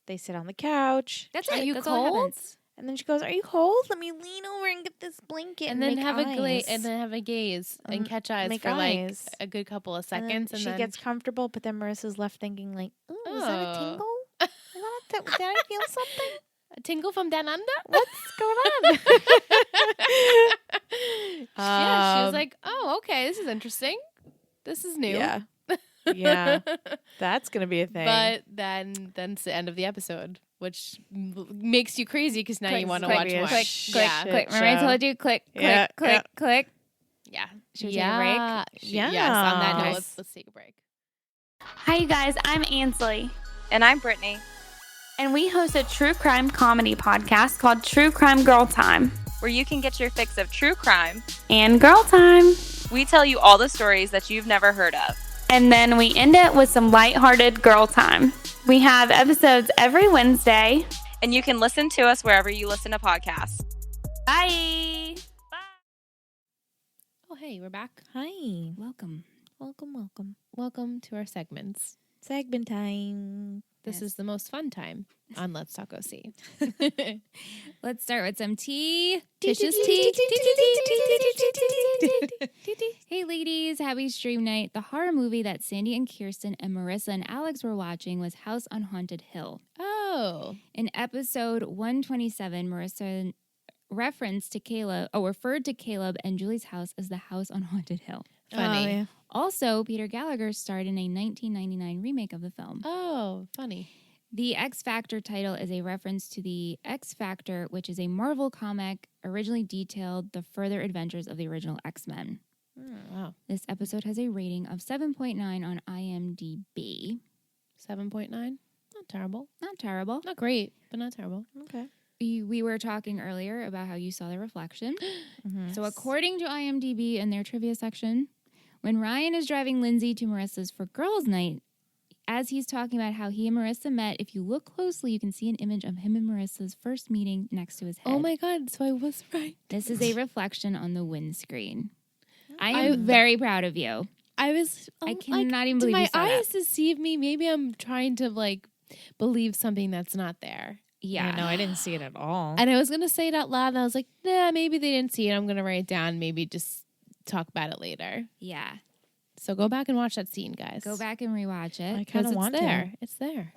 They sit on the couch. That's Are it. you That's all that cold? happens. And then she goes, "Are you cold? Let me lean over and get this blanket And then make have eyes." a gaze and catch eyes make for eyes. a good couple of And seconds. then And she then gets comfortable, but then Marissa's left thinking like, "Ooh, is that a Oh. tingle? Did I feel something? a tingle from down under. What's going on?" Yeah, she was like, "Oh, okay, this is interesting. This is new." "Yeah, yeah, that's gonna be a thing." But then it's the end of the episode, which makes you crazy because now you want to click, watch click, more. click, yeah. Click. Remember I show. told you, click, Yeah, click, yeah. click. Yeah. Should we take a break? Yeah. Yes. On that note, Nice. let's take a break. Hi, you guys. I'm Ansley, And I'm Brittany. and we host a true crime comedy podcast called True Crime Girl Time Where you can get your fix of true crime. and Girl Time. We tell you all the stories that you've never heard of. And then we end it with some lighthearted girl time. We have episodes every Wednesday. And you can listen to us wherever you listen to podcasts. Bye. Oh, hey, we're back. Hi, Welcome. welcome. Welcome to our segments. Segment time. This is the most fun time on Let's Talk OC. Let's start with some tea. Tish's tea. Hey, ladies. Happy stream night. The horror movie that Sandy and Kirsten and Marissa and Alex were watching was House on Haunted Hill. Oh. In episode 127, Marissa referred to Caleb and Julie's house as the House on Haunted Hill. Funny. Oh, yeah. Also, Peter Gallagher starred in a 1999 remake of the film. Oh, funny. The X Factor title is a reference to the X Factor, which is a Marvel comic originally detailed the further adventures of the original X-Men. Wow. This episode has a rating of 7.9 on IMDb. 7.9. Not terrible. Not terrible. Not great, but not terrible. Okay. We were talking earlier about how you saw the reflection. Mm-hmm. So according to IMDb in their trivia section, when Ryan is driving Lindsay to Marissa's for girls' night, as he's talking about how he and Marissa met, if you look closely, you can see an image of him and Marissa's first meeting next to his head. Oh my God. So I was right. This is a reflection on the windscreen. I am very proud of you. I was. I cannot even believe did you my saw that. eyes deceive me? Maybe I'm trying to believe something that's not there. Yeah. No, I didn't see it at all. And I was gonna say it out loud, and I was like, nah, maybe they didn't see it. I'm gonna write it down. Maybe just talk about it later. Yeah. So go back and watch that scene, guys. Go back and rewatch it. I kind of Because want it's there. to. It's there.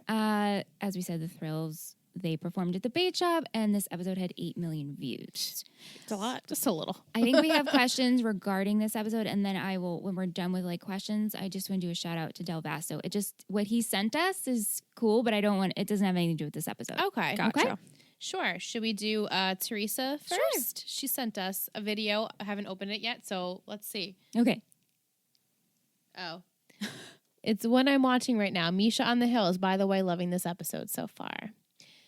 As we said, the Thrills, they performed at the Bait Shop, and this episode had 8 million views. It's a lot. Just a little. I think we have questions regarding this episode, and then I will, when we're done with questions, I just want to do a shout out to Del Vasto. What he sent us is cool, but it doesn't have anything to do with this episode. Okay. Gotcha. Okay. Sure. Should we do Teresa first? She sent us a video. I haven't opened it yet, so let's see. Okay. Oh. It's one I'm watching right now. Misha on the Hills. By the way, loving this episode so far.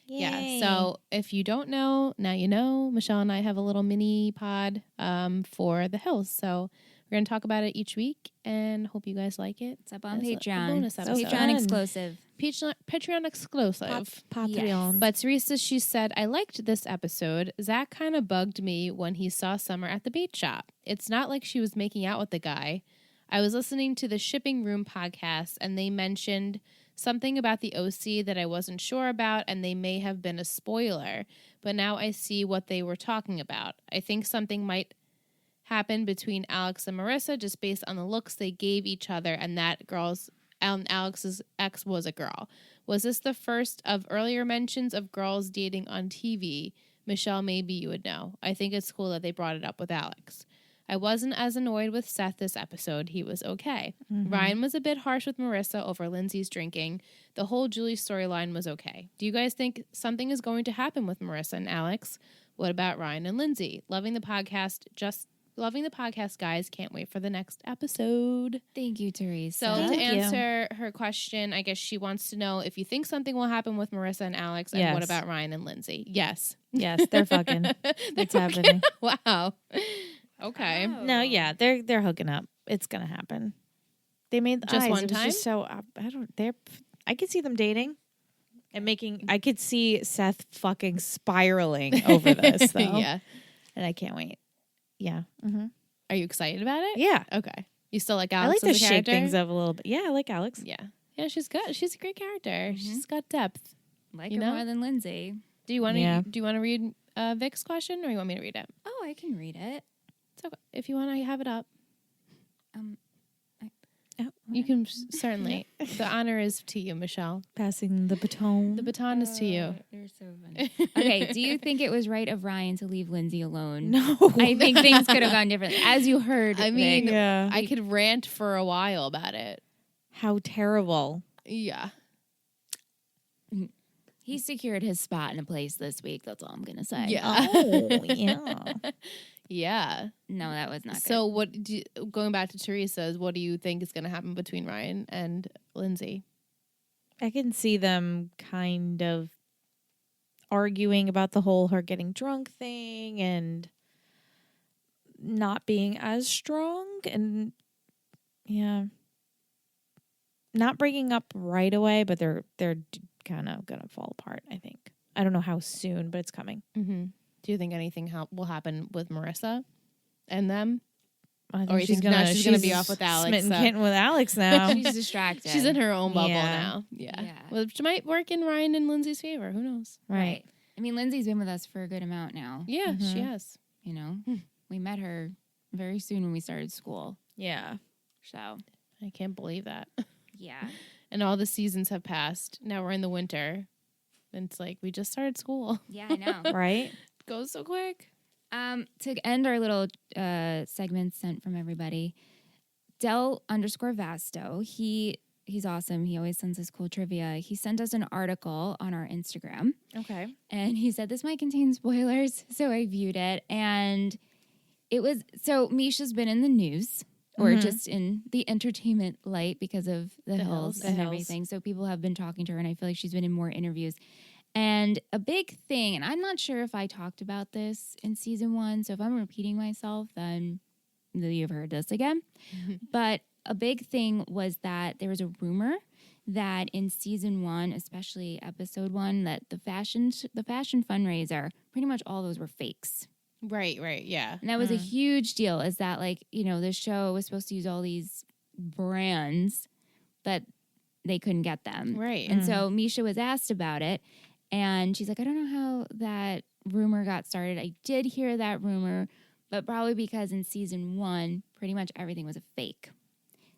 Yeah. So if you don't know, now you know. Michelle and I have a little mini pod for the Hills. So we're going to talk about it each week and hope you guys like it. It's up on As a Patreon. bonus It's episode. Patreon Fun. exclusive. Patreon exclusive. Patreon. But Teresa, she said, I liked this episode. Zach kind of bugged me when he saw Summer at the bait shop. It's not like she was making out with the guy. I was listening to the Shipping Room podcast, and they mentioned something about the OC that I wasn't sure about, and they may have been a spoiler. But now I see what they were talking about. I think something might happen between Alex and Marissa just based on the looks they gave each other, and that Alex's ex was a girl. Was this the first of earlier mentions of girls dating on TV? Michelle, maybe you would know. I think it's cool that they brought it up with Alex. I wasn't as annoyed with Seth this episode. He was okay. Ryan was a bit harsh with Marissa over Lindsay's drinking. The whole Julie storyline was okay. Do you guys think something is going to happen with Marissa and Alex? What about Ryan and Lindsay? Loving the podcast, guys. Can't wait for the next episode. Thank you, Teresa. So to answer her question, I guess she wants to know if you think something will happen with Marissa and Alex, and what Yes. about Ryan and Lindsay? Yes. Yes, they're fucking. It's happening. Wow. Okay. No, yeah, they're hooking up. It's gonna happen. They made the Just eyes. one It was time? Just so I could see them dating. And I could see Seth fucking spiraling over this, though. Yeah. And I can't wait. Yeah. Mm-hmm. Are you excited about it? Yeah. Okay. You still like I Alex like to as a shake character? things up a little bit. Yeah, I like Alex. Yeah. Yeah, she's good. She's a great character. She's got depth. Like You her know? more than Lindsay. Do you want to Yeah. read Vic's question, or you want me to read it? Oh, I can read it. It's okay. If you want to have it up, Oh, you can certainly. The honor is to you, Michelle. passing the baton. The baton is to you. You're so funny. Okay, do you think it was right of Ryan to leave Lindsay alone? No. I think things could have gone differently. As you heard, I mean, Vic, Yeah. I could rant for a while about it. How terrible. Yeah. he secured his spot in a place this week. That's all I'm going to say. Yeah. Oh, yeah. Yeah. No, that was not So, going back to Teresa's, what do you think is going to happen between Ryan and Lindsay? I can see them kind of arguing about the whole her getting drunk thing and not being as strong and not breaking up right away, but they're kind of gonna fall apart. I think. I don't know how soon, but it's coming. Mm-hmm. Do you think anything will happen with Marissa and them? I think Or you think now she's gonna be off with Alex, smitten so- kitten with Alex now. She's distracted. She's in her own bubble Yeah. now. Yeah. Yeah. Well, which might work in Ryan and Lindsay's favor. Who knows? Right. I mean, Lindsay's been with us for a good amount now. Yeah, she has. You know, we met her very soon when we started school. Yeah. So, I can't believe that. yeah. And all the seasons have passed. Now we're in the winter. And it's like we just started school. Yeah, I know. Right. It goes so quick. To end our little segment sent from everybody, Del_Vasto, he's awesome. He always sends us cool trivia. He sent us an article on our Instagram. Okay. And he said, this might contain spoilers. So I viewed it. And it was, so Misha's been in the news or just in the entertainment light because of the Hills and everything. So people have been talking to her and I feel like she's been in more interviews. And a big thing, and I'm not sure if I talked about this in season 1. So if I'm repeating myself, then you've heard this again. But a big thing was that there was a rumor that in season 1, especially episode 1, that the fashion fundraiser, pretty much all those were fakes. Right, yeah. And that was a huge deal, is that, like, you know, the show was supposed to use all these brands, but they couldn't get them. Right. And so Misha was asked about it, and she's like, I don't know how that rumor got started. I did hear that rumor, but probably because in season 1, pretty much everything was a fake.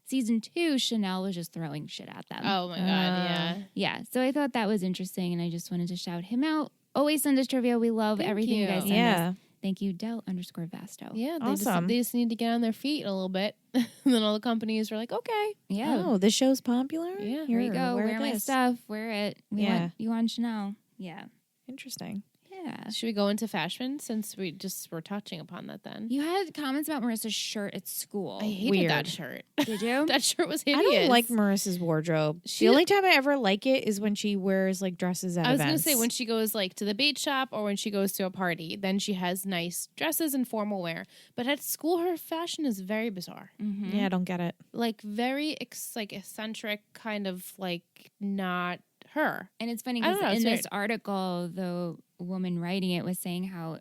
Season 2, Chanel was just throwing shit at them. Oh my God, yeah. Yeah, so I thought that was interesting, and I just wanted to shout him out. Always send us trivia. We love everything you guys send us. Thank you, Del_Vasto. Yeah, Awesome. They just need to get on their feet a little bit. And then all the companies were like, okay. Yeah. Oh, this show's popular? Yeah, Here you go. Wear my this. stuff. Wear it. We Yeah. want you on Chanel. Yeah. Interesting. Yeah. Should we go into fashion since we just were touching upon that then? You had comments about Marissa's shirt at school. I hated Weird. that shirt. Did you? That shirt was I hideous. don't like Marissa's wardrobe. The only time I ever like it is when she wears like dresses at I was events. going to say when she goes like to the bait shop or when she goes to a party, then she has nice dresses and formal wear. But at school, her fashion is very bizarre. Yeah, I don't get it. Like very eccentric, kind of like not her. And it's funny I don't because know, in it's this article, the woman writing it was saying how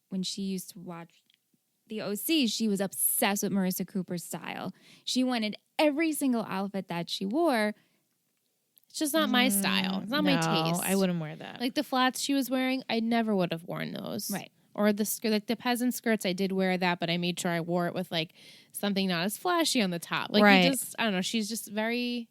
when she used to watch the OC, she was obsessed with Marissa Cooper's style. She wanted every single outfit that she wore. It's just not my style. It's not my taste. I wouldn't wear that. Like the flats she was wearing, I never would have worn those. Right. Or the skirt, like the peasant skirts, I did wear that, but I made sure I wore it with like something not as flashy on the top. Like Right. you just, I don't know. She's just very.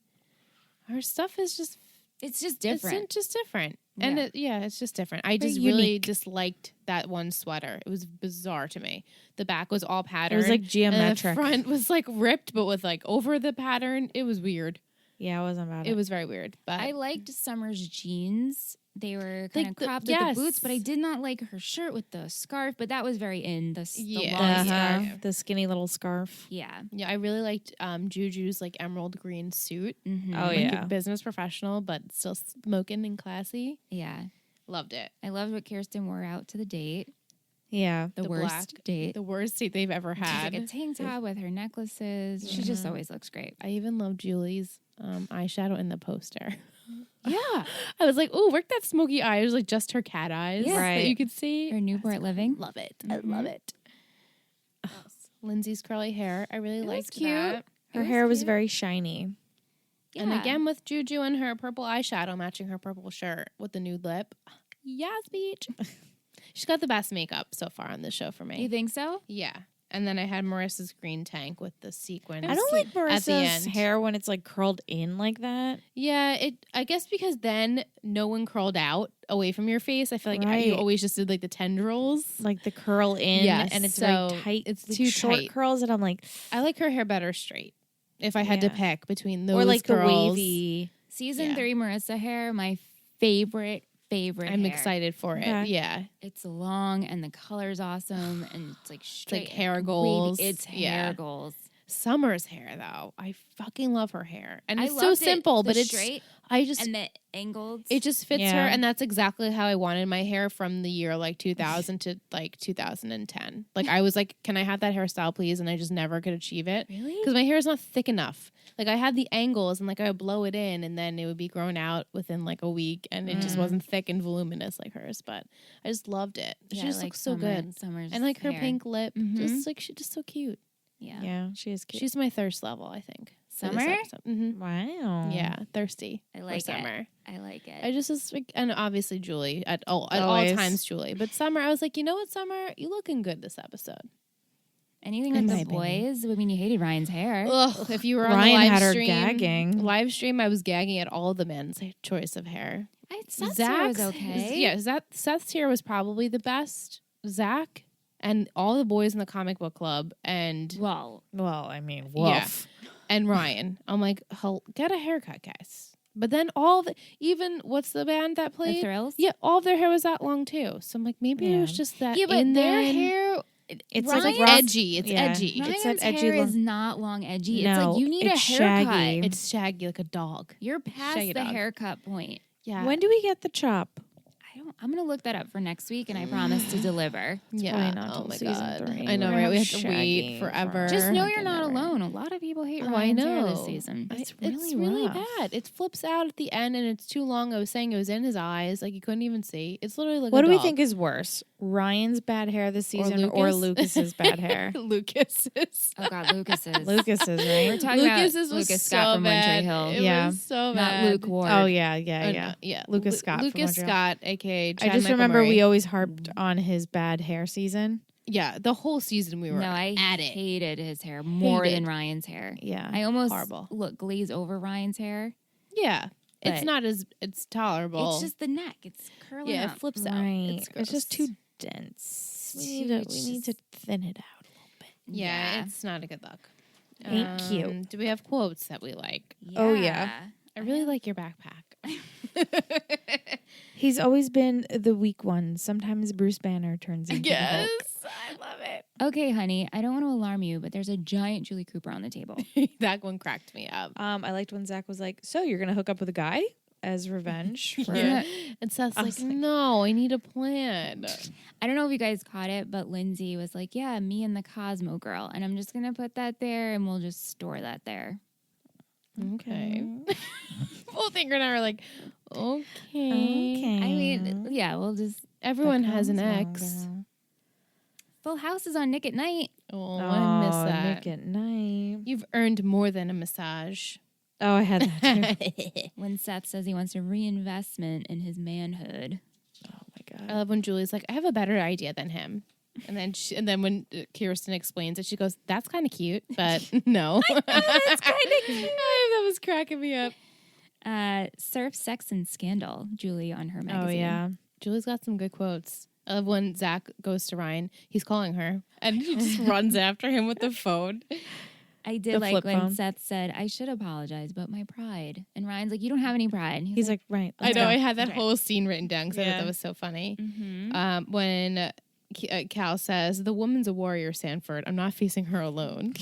Her stuff is just It's just different. It's just different, and it's just different. I Very just really unique. disliked that one sweater. It was bizarre to me. The back was all patterned. It was like And geometric. the front was like ripped, but with like over the pattern. It was weird. Yeah, I wasn't about it. It was very weird. But I liked Summer's jeans. They were kind Like of the- cropped with the yes. boots, but I did not like her shirt with the scarf. But that was very in the Yeah. long Uh-huh. scarf. The skinny little scarf. Yeah. yeah, I really liked Juju's like emerald green suit. Mm-hmm. Oh, Like yeah. a business professional, but still smoking and classy. Yeah. Loved it. I loved what Kirsten wore out to the date. Yeah. The worst black- date. The worst date they've ever She's had. like a tank top with her necklaces. She just always looks great. I even love Julie's eyeshadow in the poster. Yeah. I was like, oh, work that smoky eye. It was like just her cat eyes Yeah. that Right. you could see. Her Newport Living. Love it. I love it. Lindsay's curly hair. I really was liked cute. that. Her hair was very shiny. And Yeah. again with Juju and her purple eyeshadow matching her purple shirt with the nude lip. Yes, beach. She's got the best makeup so far on this show for me. You think so? Yeah. And then I had Marissa's green tank with the sequin. I don't like at the Marissa's end. hair when it's like curled in like that. Yeah, I guess because then no one curled out away from your face. I feel like you Right. always just did like the tendrils. Like the curl in, Yes, and it's so very tight. it's like too short tight. curls, and I'm like, I like her hair better straight. If I had to Yeah. pick between those or like curls, the wavy. Season Yeah. 3 Marissa hair, my favorite I'm hair. excited for it. Okay. Yeah, It's long and the color's awesome and it's like straight hair and goals. wavy. It's hair Yeah. goals. Summer's hair though, I fucking love her hair, and I it's so loved it, simple, the but it's straight I just and the angled. it just fits her, Yeah. and that's exactly how I wanted my hair from the year like 2000 to like 2010. Like I was like, can I have that hairstyle, please? And I just never could achieve it Really? because my hair is not thick enough. Like I had the angles, and like I would blow it in, and then it would be grown out within like a week, and it just wasn't thick and voluminous like hers. But I just loved it. She Yeah, I just like looks so Summer- good, Summer's and like her hair. pink lip, Mhm. just like she's just so cute. Yeah. Yeah, she is cute. She's my thirst level, I think. Summer? Wow. Yeah, thirsty. I for like Summer. it. I like it. I just was like, and obviously Julie at all Always. times, Julie. But Summer, I was like, you know what, Summer, you looking good this episode. Anything In with my the opinion. boys? I mean, you hated Ryan's hair. Ugh, if you were on Ryan the live had her stream, gagging. live stream, I was gagging at all the men's choice of hair. Seth's hair was okay. Yeah, Seth's hair was probably the best. Zach and all the boys in the comic book club and Well, I mean, Yeah. woof. and Ryan. I'm like, get a haircut, guys. But then even what's the band that the played? Thrills. Yeah, all of their hair was that long too. So I'm like, maybe it was Yeah. just that. Yeah, but in their then. hair. It's It's like like rough- edgy. It's yeah. edgy. Ryan's that edgy hair look. is not long edgy. It's No, like you need a it's haircut. shaggy. It's shaggy like a dog. You're past Shaggy the dog. haircut point. Yeah. When do we get the chop? I'm gonna look that up for next week, and I promise to deliver. Yeah. probably not Oh till my season god. 3. I know, We're right? gonna We have have to wait shaggy forever. Just know Fucking you're not never. alone. A lot of people hate Oh, I Ryan's hair know. this season. It's It's really really rough. bad. It flips out at the end, and it's too long. I was saying it was in his eyes, like you couldn't even see. It's literally like What a do we dog. think is worse, Ryan's bad hair this season or Lucas? Lucas's bad hair? Lucas's. Oh God, Lucas's. Lucas's, We're right? talking Lucas's about was Lucas so Scott from One Tree bad. Hill. It Yeah. was so Not bad. Luke Ward. Oh yeah. Yeah, Lucas Scott from Lucas Montreal. Scott, aka. I Chad just Michael remember Murray. we always harped on his bad hair season. Yeah, the whole season we were No, I at it. hated his hair more Hated. than Ryan's hair. Yeah. I almost Horrible. glaze over Ryan's hair. Yeah, it's But- not as it's tolerable. It's just the neck. It's curling yeah, up. it flips out. Right. It's, It's just gross. too dense. We It's need to thin it out a little bit. Yeah, it's not a good look. Thank you. Do we have quotes that we like? Oh, yeah. I really like your backpack. He's always been the weak one. Sometimes Bruce Banner turns into the Hulk. I love it. Okay, honey, I don't want to alarm you, but there's a giant Julie Cooper on the table. That one cracked me up. I liked when Zach was like, "So you're gonna hook up with a guy as revenge?" For Yeah. And Seth's I like, was like- no, I need a plan. I don't know if you guys caught it, but Lindsay was like, yeah, me and the Cosmo girl. And I'm just going to put that there and we'll just store that there. Okay. Both Ingrid and I were like, okay. Okay. I mean, yeah, we'll just. Everyone has an Cosmo ex. girl. Full House is on Nick at Night. Oh, I miss that. Nick at Night. You've earned more than a massage. Oh, I had that too. When Seth says he wants a reinvestment in his manhood. Oh my I god. love when Julie's like, I have a better idea than him. And then when Kirsten explains it, she goes, "That's kind of cute, but no." That's kind of cute. That was cracking me up. Surf, Sex, and Scandal, Julie on her magazine. Oh yeah. Julie's got some good quotes. I love when Zach goes to Ryan. He's calling her, and she just runs after him with the phone. I did The like flip when phone. Seth said, I should apologize, but my pride. And Ryan's like, you don't have any pride. And He's like, right. I know. I had that whole scene written down because I Yeah. thought that was so funny. Mm-hmm. When Cal says, "The woman's a warrior, Sanford. I'm not facing her alone."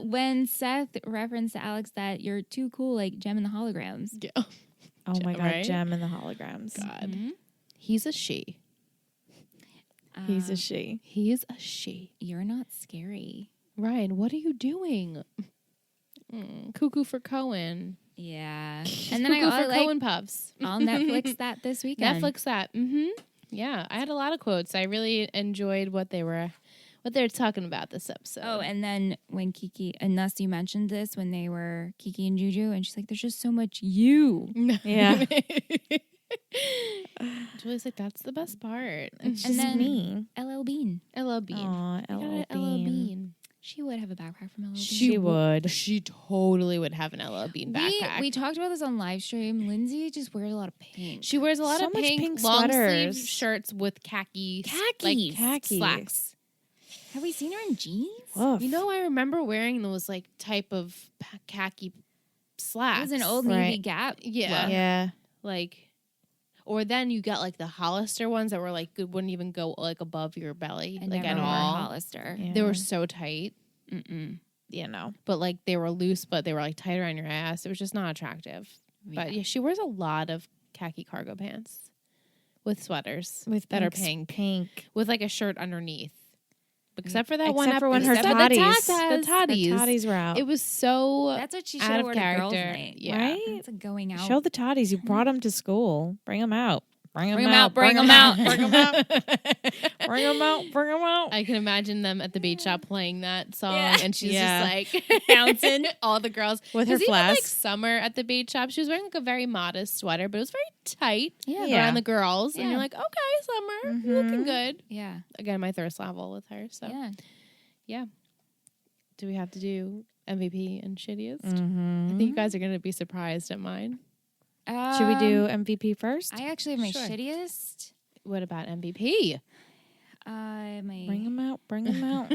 When Seth referenced to Alex that you're too cool, like Gem and the Holograms. Yeah. Oh my god, Right? Gem and the holograms. God. Mhm. He's a she. He's a she. He's a she. You're not scary. Ryan, what are you doing? Cuckoo for Cohen. Yeah. And then Cuckoo I for like Cohen Puffs. I'll Netflix that this weekend. Netflix that. Yeah, I had a lot of quotes. I really enjoyed what they were talking about this episode. Oh, and then when Kiki and Nasty mentioned this when they were Kiki and Juju, and she's like, "There's just so much you." Yeah. Julie's like, that's the best part. It's And just then me. LL Bean. LL Bean. Aw, I got LL an LL Bean. Bean. She would have a backpack from LL Bean. She would. She totally would have an LL Bean backpack. We talked about this on live stream. Lindsay just wears a lot of pink. She wears a lot So of much pink, pink long sleeve sweaters. shirts with khakis. Khakis. Khakis. Slacks. Have we seen her in jeans? Woof. You know, I remember wearing those like type of khaki slacks. It was an old Right. Navy Gap. Yeah. look. Yeah. Like, or then you got like the Hollister ones that were like wouldn't even go like above your belly I like never at wore all. Hollister. Yeah. They were so tight, You know. but like they were loose, but they were like tight around your ass. It was just not attractive. But yeah, she wears a lot of khaki cargo pants with sweaters that are pink, with like a shirt underneath. Except for that one Except for when her episode. Except toddies. the toddies. Her toddies were out. It was so That's what she out should have of worn to girls' character. night. Yeah. Right? That's a going out. Show the toddies. You brought them to school. Bring them out. Bring them Bring 'em out. out, bring 'em out. Bring them out. Bring them out. Bring them out. I can imagine them at the beach shop playing that song, Yeah. and she's Yeah. just like bouncing. All the girls With her 'Cause even, like flask. Summer at the beach shop, she was wearing like a very modest sweater, but it was very tight Yeah. around the girls, and Yeah. you're like, okay, Summer, you're looking good. Yeah. Again, my thirst level with her. So, Yeah. do we have to do MVP and shittiest? Mm-hmm. I think you guys are going to be surprised at mine. Should we do MVP first? I actually have my Sure. shittiest. What about MVP? My. Bring them out. Bring them out.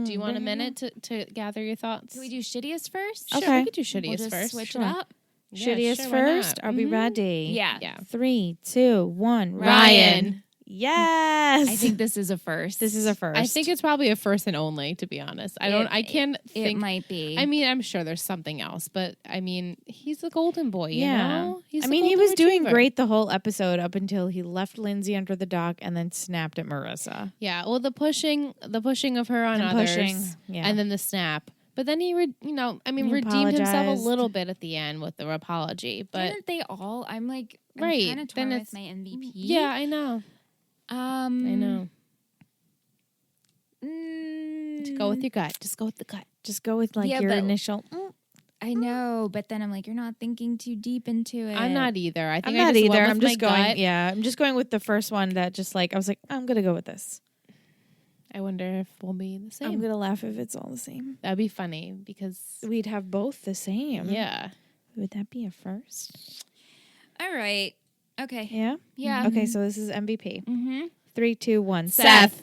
Do you want a minute to gather your thoughts? Can we do shittiest first? Sure, Okay. we could do shittiest We'll just first. switch Sure. it up. Yeah, Shittiest sure, why not? first? Are we ready? Yeah. Yeah. 3, 2, 1. Ryan. Yes. I think this is a first. this is a first. I think it's probably a first and only, to be honest. I can't It think. might be. I mean, I'm sure there's something else, but I mean, he's the golden boy, you Yeah. know? He's I the mean, he golden was doing retriever. great the whole episode up until he left Lindsay under the dock and then snapped at Marissa. Yeah. Well, the pushing of her on And others, pushing, yeah. and then the snap. But then he, He redeemed himself a apologized. little bit at the end with the apology. But Didn't they all? I'm like, I'm Right, kind of then torn it's- with my MVP. yeah, I know. I know. Just go with your gut. Just go with the gut. Just go with like Yeah, your but- initial. I know, but then I'm like, you're not thinking too deep into it. I'm not either. I think I'm I not just either. went with I'm my just going. gut. Yeah, I'm just going with the first one that just like I was like, I'm gonna go with this. I wonder if we'll be the I'm same. gonna laugh if it's all the same. That'd be funny because We'd have both the same. yeah. Would that be a first? All right. Okay. Yeah. Yeah. Okay, so this is MVP. Mm-hmm. 3, 2, 1. Seth.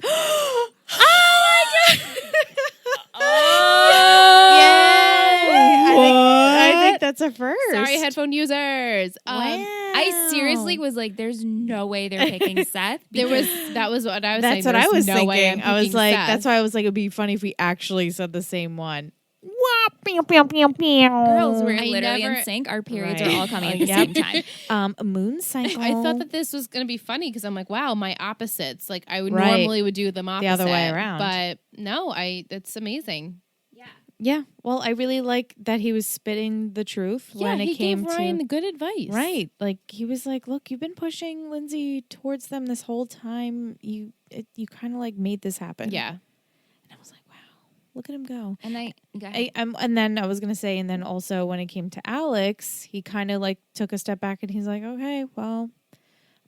I think that's a first. Sorry, headphone users. I seriously was like, there's no way they're picking Seth. That was what I was saying. That's what I There's was no way I'm thinking. I was picking like, Seth. that's why I was like, it'd be funny if we actually said the same one. Girls, we're I literally never- in sync. Our periods Right. are all coming at the Yep. same time. Moon cycle. I thought that this was going to be funny because I'm like, wow, my opposites. Like I would Right. normally would do them opposite. The other way around. But no, it's amazing. Yeah. Well, I really like that he was spitting the truth when it he came gave Ryan to the good advice. right. Like he was like, "Look, you've been pushing Lindsay towards them this whole time. You kind of like made this happen." Yeah. And I was like, "Wow, look at him go." And And then I was gonna say, and then also when it came to Alex, he kind of like took a step back and he's like, "Okay, well,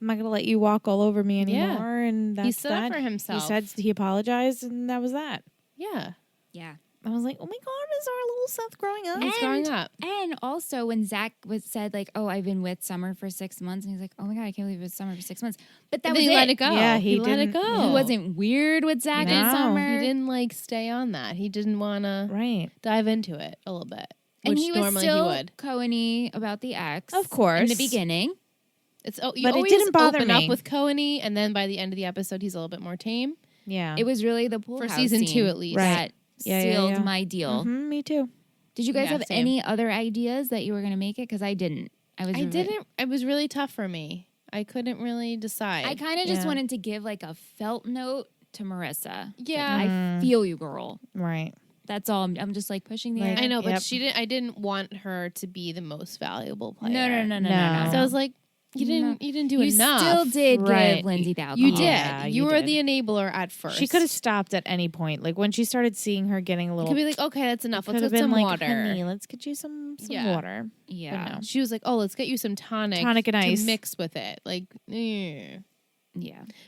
I'm not gonna let you walk all over me Yeah. anymore." And that's He stood up that. for himself. He said he apologized, and that was that. Yeah. yeah. I was like, "Oh my god, is our little Seth growing up?" He's growing up. And also when Zach said like, "Oh, I've been with Summer for 6 months," and he's like, "Oh my god, I can't believe it was Summer for 6 months." But that And was then he it. let it go. Yeah, he let it didn't- go. He wasn't weird with Zach and No. Summer. He didn't like stay on that. He didn't want to Right. dive into it a little bit, and which he was normally still he would. Cohen-y about the ex, Of course. in the beginning. You But it always didn't bother open me. up with Cohen-y, and then by the end of the episode, he's a little bit more tame. Yeah. It was really the pool For house season scene 2 at least. that Yeah, yeah, sealed yeah. my deal. Mhm, me too. Did you guys Yeah, have same. any other ideas that you were going to make it? Because I didn't. I didn't. It was really tough for me. I couldn't really decide. I kind of just Yeah. wanted to give like a felt note to Marissa. Yeah. Like, I feel you, girl. Right. That's all. I'm just like pushing the Like, air. I know, but Yep. she didn't. I didn't want her to be the most valuable player. No. So I was like, you didn't do you enough. still did Right. give Lindsay the alcohol. You did. Yeah, you you were did. the enabler at first. She could have stopped at any point. Like when she started seeing her getting a You little. could be like, okay, that's enough. could Let's have get been some like, water. honey, let's get you some Yeah. water. Yeah. But no. She was like, oh, let's get you some tonic Tonic and ice. to mix with it. Like, Yeah.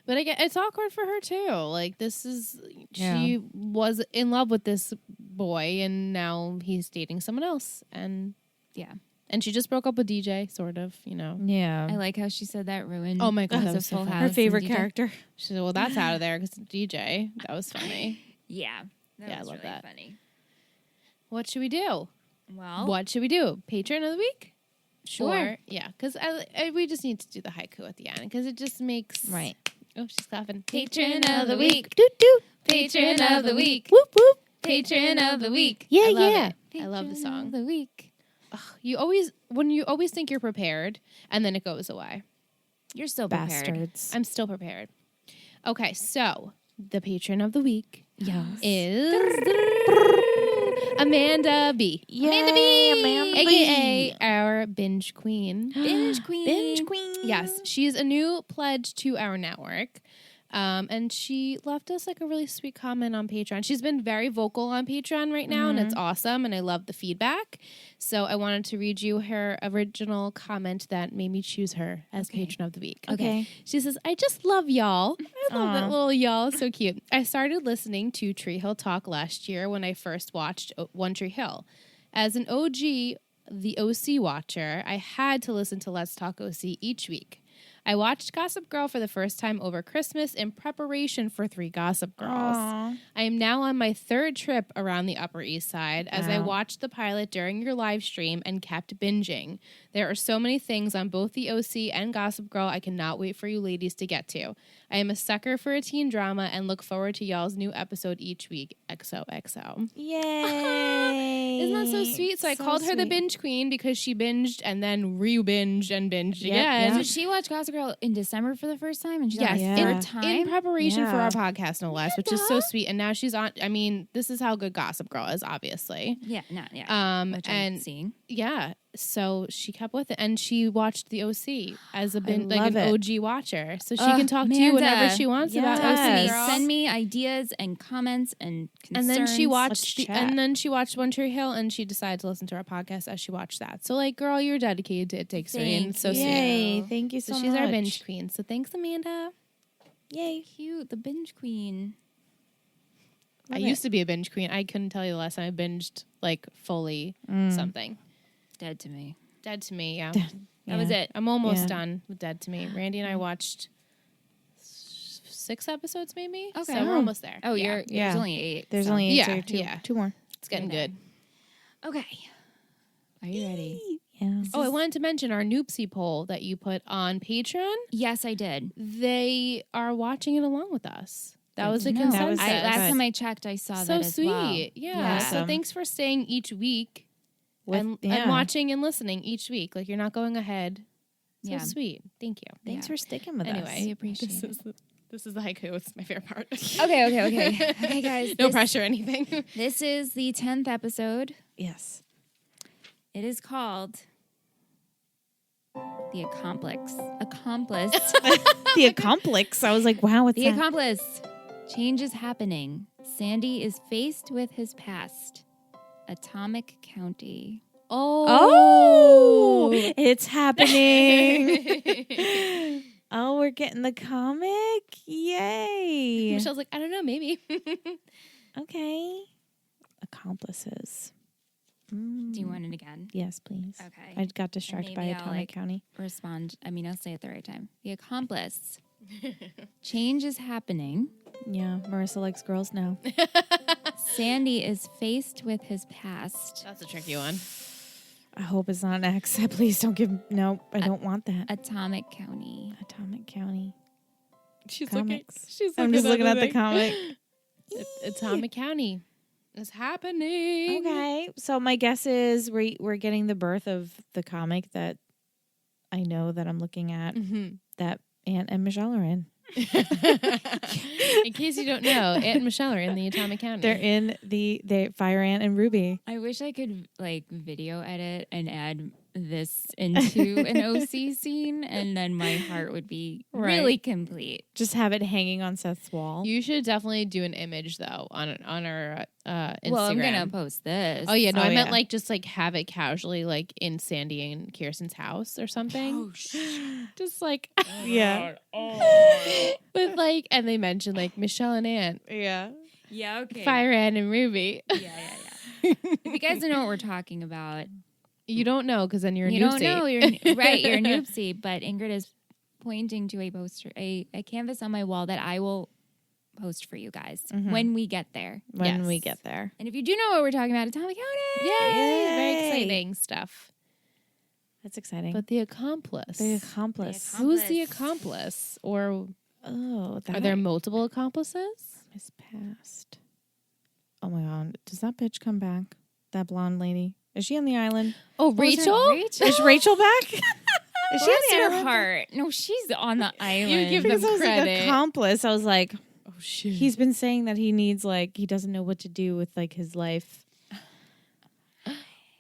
But I get it's awkward for her too. Like this is Yeah. she was in love with this boy and now he's dating someone else and Yeah. and she just broke up with DJ, sort of, you know. Yeah. I like how she said that ruined. Oh my God, because that of was so Full funny. House her and favorite DJ. character. She said, well, that's out of there because DJ. That was funny. Yeah. That Yeah, I was love really that. funny. What should we do? Well, What should we do? Patron of the week? Sure. Or, yeah, because we just need to do the haiku at the end because it just makes Right. Oh, she's clapping. Patron of the week. Doot doot. Patron of the week. Whoop whoop. Patron of the week. Yeah, I love yeah. it. I love the Patron song. of the week. You always think you're prepared and then it goes away. You're still prepared. Bastards. I'm still prepared. Okay, so the patron of the week Yes. is Amanda B. Amanda B. Amanda AKA our binge queen. Binge queen. Binge queen. Yes, she's a new pledge to our network. And she left us like a really sweet comment on Patreon. She's been very vocal on Patreon right now, and it's awesome. And I love the feedback. So I wanted to read you her original comment that made me choose her as patron of the week. Okay. She says, I just love y'all. I love that Aw. little y'all. So cute. I started listening to Tree Hill Talk last year when I first watched One Tree Hill. As an OG, the OC watcher, I had to listen to Let's Talk OC each week. I watched Gossip Girl for the first time over Christmas in preparation for 3 Gossip Girls. Aw. I am now on my 3rd trip around the Upper East Side as I Wow. watched the pilot during your live stream and kept binging. There are so many things on both the OC and Gossip Girl I cannot wait for you ladies to get to. I am a sucker for a teen drama and look forward to y'all's new episode each week. XOXO. Yay. Isn't that so sweet? So I called her the sweet. binge queen because she binged and then re-binged and binged Yep, again. Did she watch Gossip Girl in December for the first time? And she's Yes, on Yeah. her in, third time? in preparation for Yeah. our podcast, no less, which is so sweet. And now she's on. I mean, this is how good Gossip Girl is, obviously. Yeah, which I'm And seeing. yeah, so she kept with it, and she watched the OC as a like love an it. OG watcher, so she can talk to you whenever Amanda. she wants about Yes. OC. Girl. Send me ideas and comments and And concerns. then she Let's watched, chat. and then she watched One Tree Hill, and she decided to listen to our podcast as she watched that. So, like, girl, you're dedicated to It Takes Three, and Thank so you. sweet. Yay. Thank you So so she's much. our binge queen. So thanks, Amanda. Yay. Cute, the binge queen. I used to be a binge queen. I couldn't tell you the last time I binged like fully something. Dead to me. Dead to me, yeah. That was it. I'm almost Yeah. done with Dead to Me. Randy and I watched 6 episodes, maybe. Okay. So we're almost there. Oh, yeah. There's only 8. There's so- only 8 Yeah, or 2. yeah. 2 more. It's getting good. Okay. Are you ready? Yeah. Oh, I wanted to mention our Noopsy poll that you put on Patreon. Yes, I did. They are watching it along with us. That was a No, consensus. last good. time I checked, I saw so that as sweet. well. Yeah. So Awesome. thanks for staying each week and yeah. watching and listening each week. Like you're not going ahead. So Yeah. sweet. Thank you. Thanks Yeah. for sticking with Anyway, us. We appreciate it. This is the haiku. It's my favorite part. Okay. Okay, guys. No this- pressure or anything. This is the 10th episode. Yes. It is called The Accomplice. Accomplice. The accomplice. I was like, wow, what's The that? Accomplice. Change is happening. Sandy is faced with his past. Atomic County. Oh, it's happening. Oh, we're getting the comic. Yay. Michelle's like, I don't know, maybe. Okay. Accomplices. Do you want it again? Yes, please. Okay. I got distracted by maybe I'll, Atomic County. Respond. I mean, I'll say it the right time. The Accomplice. Change is happening. Yeah, Marissa likes girls now. Sandy is faced with his past. That's a tricky one. I hope it's not an X. Please don't give. No, I don't want that. Atomic County. Atomic County. She's Comics. looking. She's I'm just looking at the comic. Atomic County. It's happening. Okay, so my guess is we're getting the birth of the comic that I know that I'm looking at Mm-hmm. that Aunt and Michelle are in. In case you don't know, Ant and Michelle are in the Atomic County. They're in the Fire Ant and Ruby. I wish I could like video edit and add this into an OC scene, and then my heart would be really complete. Just have it hanging on Seth's wall. You should definitely do an image though on our Instagram. Well, I'm gonna post this. Oh yeah, no, Oh, I meant yeah. like just like have it casually like in Sandy and Kirsten's house or something. Just like Yeah. with like, and they mentioned like Michelle and Ant, Yeah. Yeah. Okay. Fire Ant and Ruby. Yeah. If you guys don't know what we're talking about, You don't know because then you're a you don't noobsie. know. You're right. You're a noobsie. But Ingrid is pointing to a poster, a canvas on my wall that I will post for you guys when we get there. When we Yes. get there. And if you do know what we're talking about, Atomic County. Yay! Very Yay. exciting stuff. That's exciting. But the accomplice. the accomplice. Who's the accomplice? Or Oh, that are there multiple accomplices? is past. Oh my god. Does that bitch come back? That blonde lady? Is she on the island? Oh, Rachel? Is Rachel back? Is Bless she on the her island? heart. No, she's on the island. give Because them I was like credit. accomplice. I was like, Oh shit. he's been saying that he needs like he doesn't know what to do with like his life.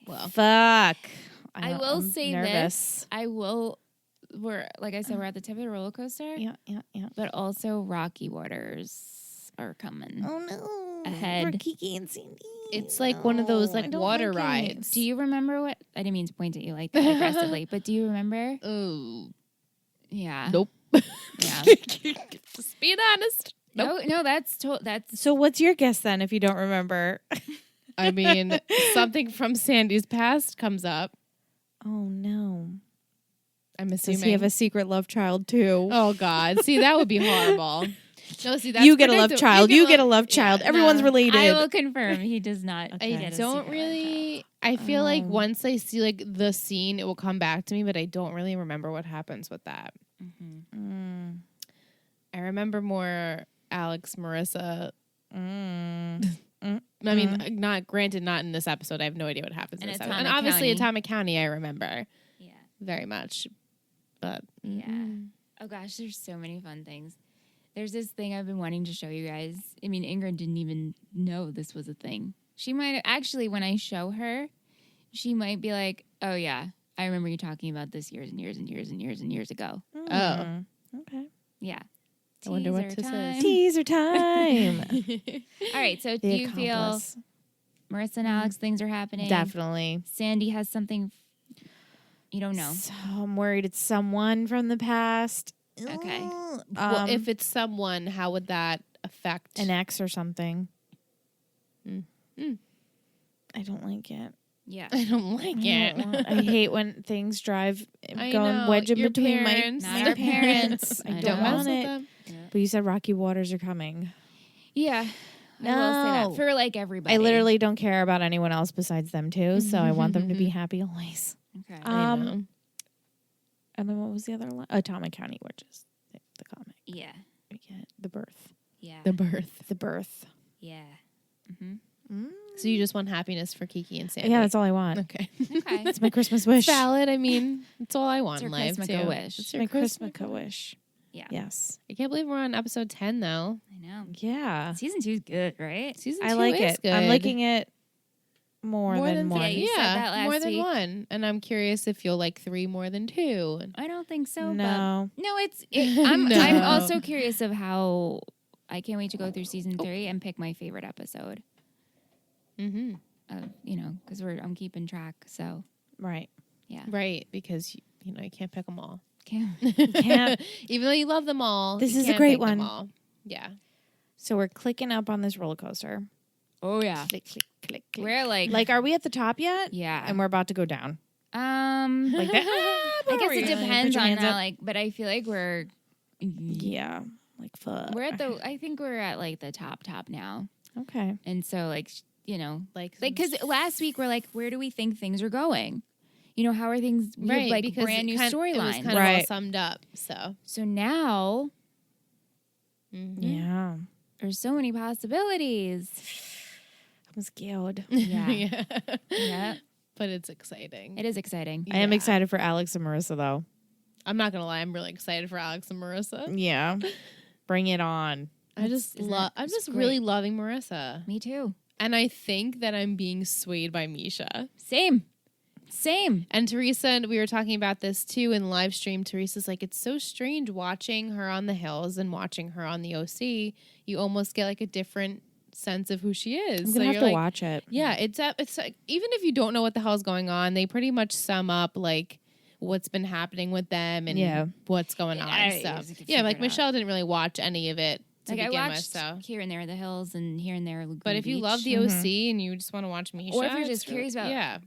Well, Fuck. I will I'm say nervous. this. I will. We're like I said, we're at the tip of the roller coaster. Yeah. But also, Rocky Waters are coming. Oh no. Ahead. For Kiki and Cindy. it's like one of those I like don't water like it. rides. Do you remember what? I didn't mean to point at you like that aggressively, but do you remember? Oh, Yeah. nope. Yeah. Just being honest. No, that's that's So what's your guess then if you don't remember? I mean, something from Sandy's past comes up. Oh no. I'm assuming. Does he have a secret love child too? Oh God! See, that would be horrible. No, see, that's you get a love predictable. child. You get a love child. Yeah, Everyone's no. related. I will confirm he does not. Okay. I get a don't secret really. I feel like once I see like the scene, it will come back to me, but I don't really remember what happens with that. Mm. I remember more Alex, Marissa. Mm. I mean, not granted, not in this episode. I have no idea what happens in And this episode. And Atomic obviously, County. Atomic County, I remember Yeah. very much. But Yeah. Oh gosh, there's so many fun things. There's this thing I've been wanting to show you guys. I mean, Ingrid didn't even know this was a thing. She might actually, when I show her, she might be like, "Oh yeah, I remember you talking about this years and years and years and years and years ago." Mm. Okay. Yeah. I wonder what Teaser this is. time. Teaser time. All right. So, do The you feel accomplice. Marissa and Alex things are happening? Definitely. Sandy has something you don't know. So I'm worried it's someone from the past. Okay. well, if it's someone, how would that affect an ex or something. Mm. I don't like it. Yeah. I don't like it. I hate when things drive I go and know. wedge in Your between parents. Not my our parents. I I don't know. want it. But you said Rocky Waters are coming. Yeah. I will say No. that for like everybody. I literally don't care about anyone else besides them too, so I want them to be happy always. Okay. I know. And then what was the other one? Atomic County, which is the comic. Yeah. We get the birth. Yeah. The birth. The birth. Yeah. Mm-hmm. So you just want happiness for Kiki and Sandy. Yeah, that's all I want. Okay. Okay. It's my Christmas wish. Valid. I mean, it's all I want It's in your life. Christmas too. wish. It's My your Christmas wish. Yeah. Yes. I can't believe we're on episode 10 though. I know. Yeah. Season 2 is good, right? Season I 2 like is it. good. I'm liking it more than one. Yeah, you said that last more than week. one. And I'm curious if you'll like 3 more than 2. I don't think so. No. But no, I'm No. I'm also curious of how I can't wait to go through season 3 and pick my favorite episode. Mm-hmm. You know, because I'm keeping track. So Right. yeah. Right, because you know you can't pick them all. Can't. Even though you love them all, This you is a can't great pick them one. all. Yeah. So we're clicking up on this roller coaster. Oh yeah. Click, click, click, click. We're like Are we at the top yet? yeah. And we're about to go down. Like that? I guess it Yeah. depends Put your on hands that. up. Like, but I feel like we're Yeah. Like fuck. we're at the. I think we're at like the top now, Okay. and so like you know Like because last week we're like, where do we think things are going? You know, how are things? We have, right, like because brand new it was storyline. kind of all Right. summed up. So So now Yeah. there's so many possibilities. I'm scared. Yeah, yeah, But it's exciting. it is exciting. I am Yeah. excited for Alex and Marissa though. I'm not gonna lie, I'm really excited for Alex and Marissa. Yeah. Bring it on. I'm just really loving Marissa. Me too. And I think that I'm being swayed by Misha. Same. And Teresa, and we were talking about this too in live stream. Teresa's like, it's so strange watching her on the hills and watching her on the OC. You almost get like a different sense of who she is. I'm gonna have to watch it. Yeah, it's like, even if you don't know what the hell's going on, they pretty much sum up like what's been happening with them and what's going on and stuff. Yeah, like Michelle didn't really watch any of it. Like I watched here and there the hills and here and there Laguna But if you Beach. love the OC and you just want to watch Misha, or if you're just curious about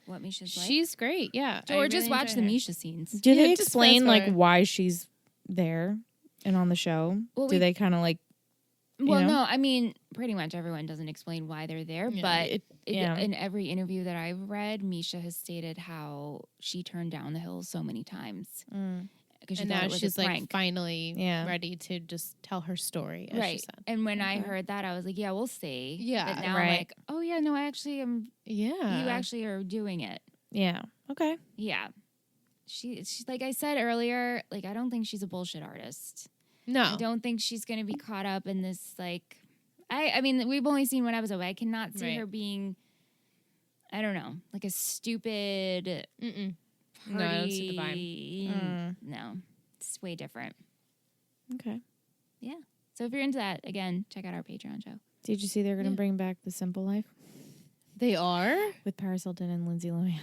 what Misha's like, she's great. Yeah, or just watch the Misha scenes. Do they explain like why she's there and on the show? Well, do they kind of like? Well, no, I mean, pretty much everyone doesn't explain why they're there, but in every interview that I've read, Misha has stated how she turned down the hills so many times. Because and now she's like finally ready to just tell her story, as she said. And when I heard that, I was like, "Yeah, we'll see." Yeah, but now I'm like, "Oh yeah, no, I actually am. Yeah, you actually are doing it." Yeah. Okay. Yeah. She's like I said earlier. Like I don't think she's a bullshit artist. No, I don't think she's going to be caught up in this. Like, I mean, we've only seen one episode. But I cannot see her being. I don't know, like a stupid. No, I don't see the vibe. No, it's way different. Okay. Yeah. So if you're into that, again, check out our Patreon show. Did you see they're going to bring back The Simple Life? They are? With Paris Hilton and Lindsay Lohan.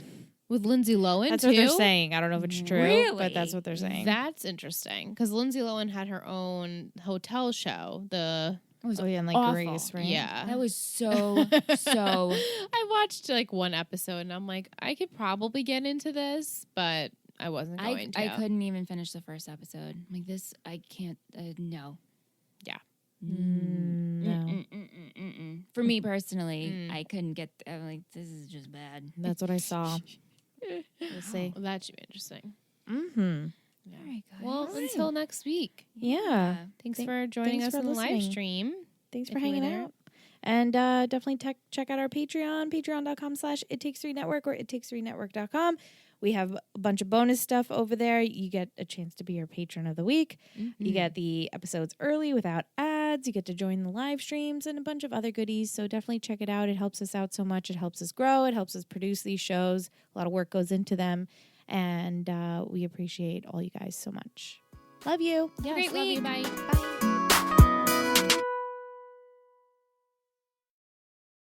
With Lindsay Lohan, That's too? what they're saying. I don't know if it's true, Really? but that's what they're saying. That's interesting. Because Lindsay Lohan had her own hotel show. And like awful. Grace, right? Yeah. That was so. I watched like one episode and I'm like, I could probably get into this, but I wasn't going to. I couldn't even finish the first episode. I'm like, this, I can't, no. Yeah. No. For me personally, I couldn't get, I'm like, this is just bad. That's what I saw. We'll see. Well, that should be interesting. Mm-hmm. Yeah. All right, guys. Well, until next week. Yeah. Thanks for joining us for on the live listening. stream. Thanks If for you were hanging there. out. And definitely check out our Patreon, patreon.com/ittakes3network or ittakes3network.com. We have a bunch of bonus stuff over there. You get a chance to be our patron of the week. You get the episodes early without ads. You get to join the live streams and a bunch of other goodies. So definitely check it out. It helps us out so much. It helps us grow. It helps us produce these shows. A lot of work goes into them. And we appreciate all you guys so much. Love you. Yes, love you. Bye.